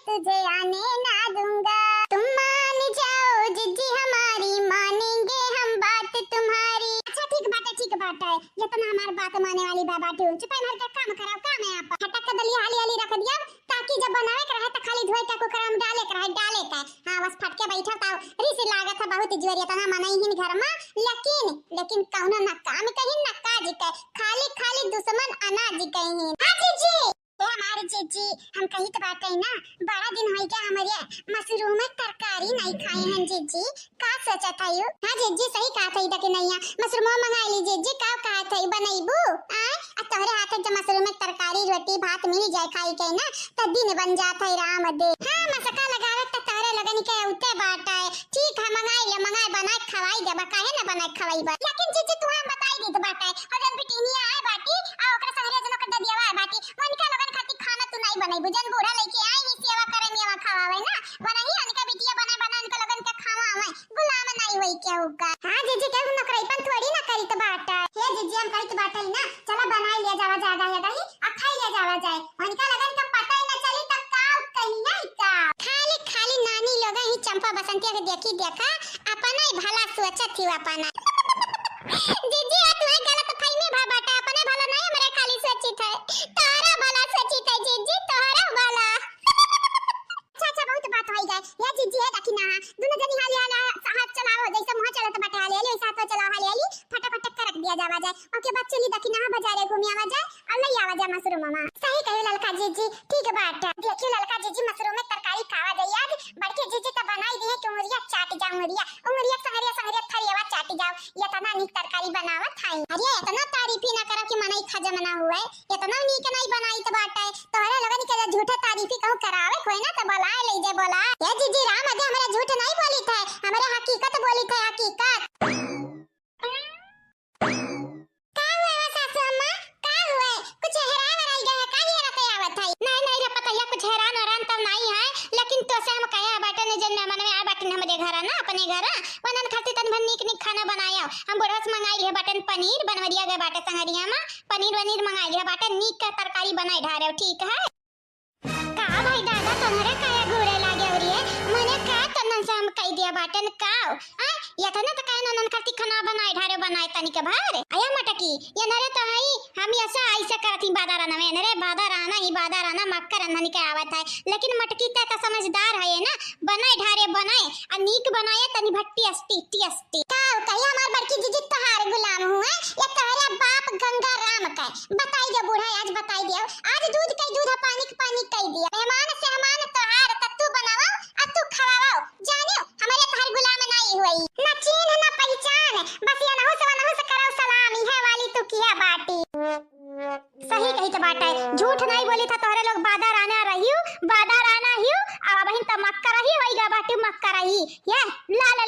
तुझे आने ना दूंगा तुम मान जाओ जिज्जी हमारी मानेंगे हम बात तुम्हारी। अच्छा ठीक बात है ये तो ना हमारी बात मानने वाली बाबा तू चुप मार के काम कराओ काम है आप हटक के दली हाली हाली रख दिया ताकि जब बनावे के रहे तो खाली धोई का कुकर में डाले के रहे का हां बस फटके बैठा था रिस लागत है बहुत जोरिया तना मनई हिन घर में लेकिन कौनो ना काम कहीं ना काज के खाली दुश्मन अनाज कहीं हां जीजी ए हमारे जीजी हम कही तो बात है ना बड़ा दिन होई के हमारे मशरूम में तरकारी नहीं खाए हैं जीजी का सोचा था यू हां जीजी सही कहा था इधर के नहीं मशरूम मंगा ली जीजी का कहा था बनईबू आ तोहरे हाथ से मशरूम में तरकारी रोटी भात मिल जाए खाई के ना तो दिन बन जाता है राम दे हां मसका लगावे तो तोहरे लगन के उते बात है ठीक है मंगाई बना खवाई देबा काहे ना बना खवाई बा लेकिन जीजी तू हम बताई दी तो बात है और जब बिटिनिया आए बाटी आ ओकरा संगे जनो कर दिया है बाटी उनका लगन खाती खाना तू नहीं बनाई बुझन बूढ़ा लेके आई ही सेवा करे मेवा खवावे ना बनाई उनका बिटिया बना उनका लगन के खावा में गुलाम नहीं होई के होगा हां जीजी के न करई पन थोड़ी ना करी तो बात है हे जीजी हम कही तो बात है ना चला बनाई ले जावा जागा या दही आ खाई ले जावा जाए उनका लगन का पता ही ना चली तब का कहीं नहीं का खाली नानी लोग ही चंपा बसंतिया के देखा अपना ही भला सोचत थी अपना जीजी आ तू गलत फहमी भा बाटा अपने भला नहीं हमरे खाली सोचित है तारा भला सोचित है जीजी तारा भला अच्छा बहुत बात होई गए या जीजी है देखी ना दोनों जनी हाली हाथ चलाओ जैसे मुंह चलत बाटे हाली हाली वैसा तो चलाओ हाली हाली फटाफट कर दिया जावा जाए ओके बाद चली देखी ना बाजारे घूमी आवा जाए अल्लाह आवा जाए मशरूम मामा सही कहे ललका जीजी ठीक बात है देखिए ललका जीजी मशरूम में तरकारी खावा जाए याद बड़के जीजी तो बनाई दी है कि उंगलियां चाट जाओ उंगलियां संगरिया थरियावा चाट जाओ ये तना नी तरकारी बनावत है अरे इतना तारीफ ही ना करो कि मनई खजा मना हुआ है इतना नी के नहीं बनाई तो बात है तोहरे लगन के झूठा तारीफ ही कहूं करावे कोई ना तो बोला ले जे बोला ये जीजी राम अगे हमारे झूठ नहीं बोली थे हमारे हकीकत बोली थे हकीकत का हुआ सासू अम्मा का हुआ कुछ हैरान रह गए का ही रखे आवत है नहीं रे पता या कुछ हैरान तो नहीं है लेकिन तो से हम कहे बाटे ने जन मन में आ बाटे हमरे घर ना अपने घर वनन खातिर तन भन नीक खाना बनाया हम बोरस मंगाई है बाटन पनीर बनवरिया गए बाटे संगरिया में पनीर मंगाई है बाटे नीक का तरकारी बनाई ढारे ठीक है का भाई दादा तुम्हारे काया घूरे लागे औरी मने का तनन से हम कह दिया बाटन काओ या तने तो कहना नन खातिर खाना बनाई तनी के भार आया मटकी ये नरे तो हई हम ऐसा करती बादाराना में नरे बादाराना मक्कर नन के आवत है लेकिन मटकी त समझदार है ना बनाए आ नीक बनाए तनी भट्टी अस्टी काओ कहिया हमार बड़की जीजी तोहार गुलाम हुए या तोहरा बाप गंगा राम का बताई दे बूढ़ा आज बताई दियो आज दूध पानी कह दिया मेहमान से हमान तोहार तत्तू बनाओ अब तू खवाओ जानियो हमारे तोहार गुलाम नहीं हुई ना चीन ना पहचान बस ये ना हो करो सलामी है वाली तू किया बाटी सही कही तो बात है झूठ नहीं बोली था तोहरे लोग बादर आना रहियो अब बहिन त मक्का रही होईगा बाटी मक्का रही ये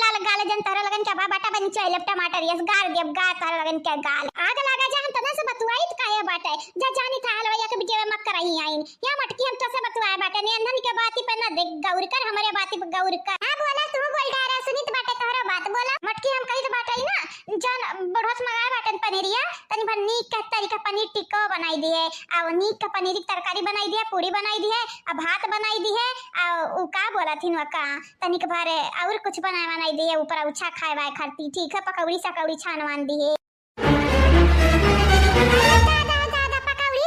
लाल गाल जन तोहरे लगन के बाटा बन चले टमाटर यस गार देब गा तोहरे लगन के गाल आग लगा जा हम तना से बतवाई त काया बाटे जा जानी था हलवा के बिचे में मक्का रही आइन या मटकी हम तो से बतवाए बाटे ने अंधन के बाती पे ना देख गौर कर हमारे बाती पे गौर कर हां बोला तू बोल डारा सुनित बाटे तोहरा बात बोला मटकी हम कही तो बाटे ना जन बड़ोस मंगाए बाटन पनीरिया तनी भन नीक का तरीका पनीर टिक्का बनाई दी है आ नीक का पनीर की तरकारी बनाई दी है पूरी बनाई दी है आ भात बनाई दी है आ उ का बोला थी का तनिक भरे और कुछ बनाई दी है ऊपर उछा खाए वाए खाती ठीक है पकौड़ी सकौड़ी छानवान दी है दादा पकौड़ी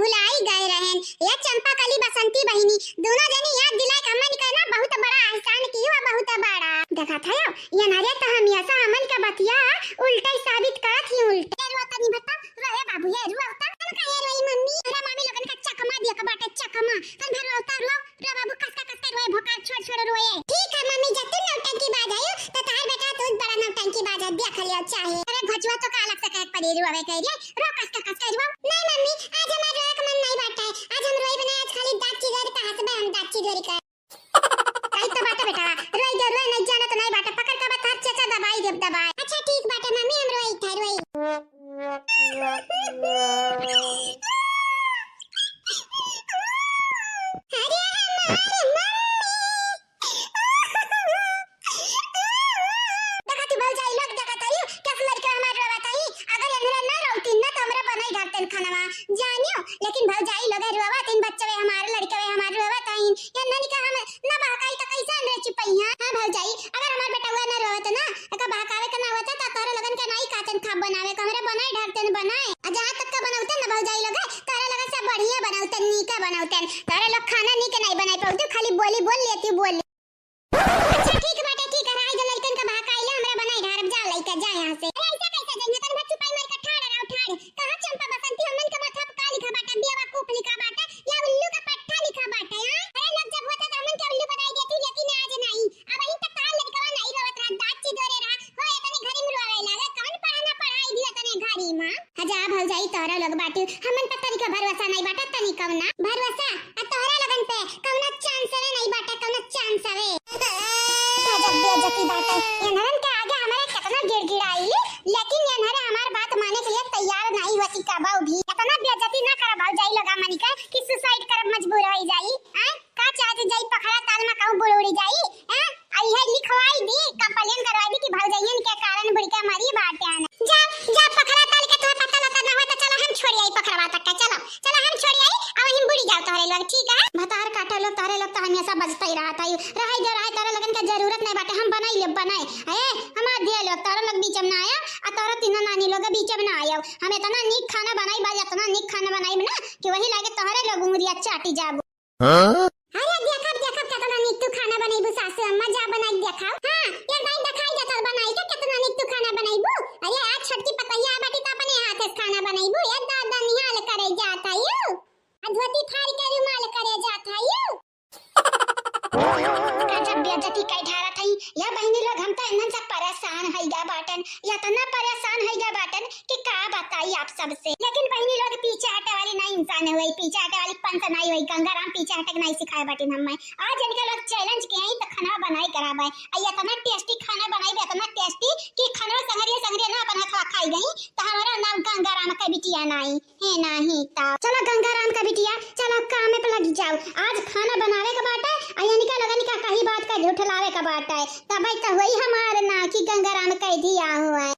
भुलाई गए रहन। ये चंपा कली बसंती बहिनी दोनों जनी याद दिलाए कि हमन का ना बहुत बड़ा एहसान कियो, बहुत बड़ा देखा था ये नारे तो हम ऐसा हमन का बतिया उल्टा ही साबित करत ही उल्टे रोता नहीं बता रहे बाबू ये रोता का ये रोई मम्मी अरे मामी लोगन का चकमा दिया का बाटे चकमा तन भर रोता रो बाबू कस रोए भोकाल छोड़ छोड़ रोए। ठीक है मम्मी जब तुम नौटंकी बाज आयो तो तार बेटा तू बड़ा नौटंकी बाज देख लियो चाहे अरे घचुआ तो का अलग से कह पड़ी रोवे कह रे रो कस रो। नहीं मम्मी आज हमार रोए का मन नहीं बाटा है, आज हम रोई बना आज खाली दांत चिगोरी का हाथ में हम दांत चिगोरी का कहीं तो बाटा बेटा रोई दे रोई नहीं जाना तो नहीं बाटा पकड़ का बता चाचा दबाई दे दबाई। अच्छा ठीक बाटा मम्मी हम रोई था रोई। लेकिन भौजाई लोग रोवा तीन बच्चे वे हमारे लड़के वे हमारे रोवा ताइन या ननी का हम ना बहकाई तो कैसे रह चुपई हां। हां भौजाई अगर हमार बेटा हुआ ना रोवत ना का बहकावे का ना होता तो तोरे लगन का नहीं कातन खा बनावे का हमरे बनाई ढारतन बनाए जहां तक का बनावतन ना भौजाई लोग तोरे लगन सब बढ़िया बनावतन नी का बनावतन तोरे लोग खाना नी के नहीं बनाई पाउते खाली बोली बोल लेती बोली। अच्छा ठीक बाटे ठीक है राई जो लइकन का बहकाई ले हमरे बनाई ढारब जा लइका जा यहां से अरे ऐसा कैसे जइने तन बच्ची पाई मार का ठाड़ राव ठाड़ कहां चंपा बसंती हमन का माथा का लिखा बाटा बेवकूफ लिखा बाटा या उल्लू का पट्टा लिखा बाटा हां। अरे लोग जब होता तो हमन के उल्लू बनाई देती लेकिन आज नहीं अब इन तक ताल लड़का नहीं रोवत रहा दांत चिदोरे रहा हो इतनी घरी में रोवे लागे कौन पढ़ाना पढ़ाई दिया तने घरी मां हजा भौजाई तोरा लोग बाटी हमन पर तरीका भरोसा नहीं बाटा तनी कवना भरोसा आ तोरा लगन पे कवना चांस नहीं बाटा कवना चांस आवे गजब बेइज्जती बात है। ये नरन के आगे हमारे कितना गिड़गिड़ाई लेकिन ये नरे हमार बात माने के लिए तैयार नहीं होती कबाऊ भी इतना बेइज्जती ना कर भौजाई लगा मनी का कि सुसाइड कर मजबूर हो जाई हैं का चाहते जाई पखड़ा ताल में कहूं बुड़ुड़ी जाई हैं आई है लिखवाई दी कंप्लेन करवाई दी कि भौजाइयन के कारण बुड़ी के मरी बाटे आने जा जा पखड़ा ताल के तो पता लता ना हो तो चलो हम छोड़ी आई पखड़वा तक चलो चलो हम छोड़ी आई अब हम बुड़ी जाओ तोरे लोग ठीक है भतार काटा लोग तारे लोग तो हमेशा बजता ही रहता है रहाई दे रहा तारे लगन का जरूरत नहीं बाटे हम बनाई ले बनाए ए हमार दिया लोग तारे लोग बीच में ना आया आ तारे तीनों नानी लोग बीच में ना आया हम इतना नीक खाना बनाई बाज इतना नीक खाना बनाई ना कि वही लागे तोहरे लोग उंगलियां चाटी जाबो। अरे देखब कितना नीक तू खाना बनाईबू सासू अम्मा जा बनाई देखाओ हां यार नहीं दिखाई देता बनाई के कितना नीक तू खाना बनाईबू अरे आज छोटकी पतैया बाटी तो अपने हाथ से खाना बनाईबू ये दादा निहाल करे जाता यू अधवती फाड़ के रुमाल करे जाता यू गजब बेइज्जती कई ढारा थई या बहनी लोग हम तो इनन से परेशान हईगा बाटन या तना परेशान हईगा बाटन कि का बताई आप सबसे लेकिन बहनी लोग पीछे हटे वाली नहीं इंसान हुई पीछे हटे वाली पंच नहीं हुई गंगाराम पीछे हटे नहीं सिखाए बाटिन हम आज इनके लोग चैलेंज के हैं तो खाना बनाई कराबे आ इतना टेस्टी खाना बनाई इतना टेस्टी कि खाना संगरिया ना अपन हाथ खाई गई तो हमारा नाम गंगाराम का बिटिया नहीं है नहीं ता चलो गंगाराम का बिटिया चलो काम में लग जाओ आज खाना बनावे का बाटा आ यानी का लगन का कहीं बात का झूठ लावे का बाटा है तब तो वही हमारे ना कि गंगाराम कह दिया हुआ है।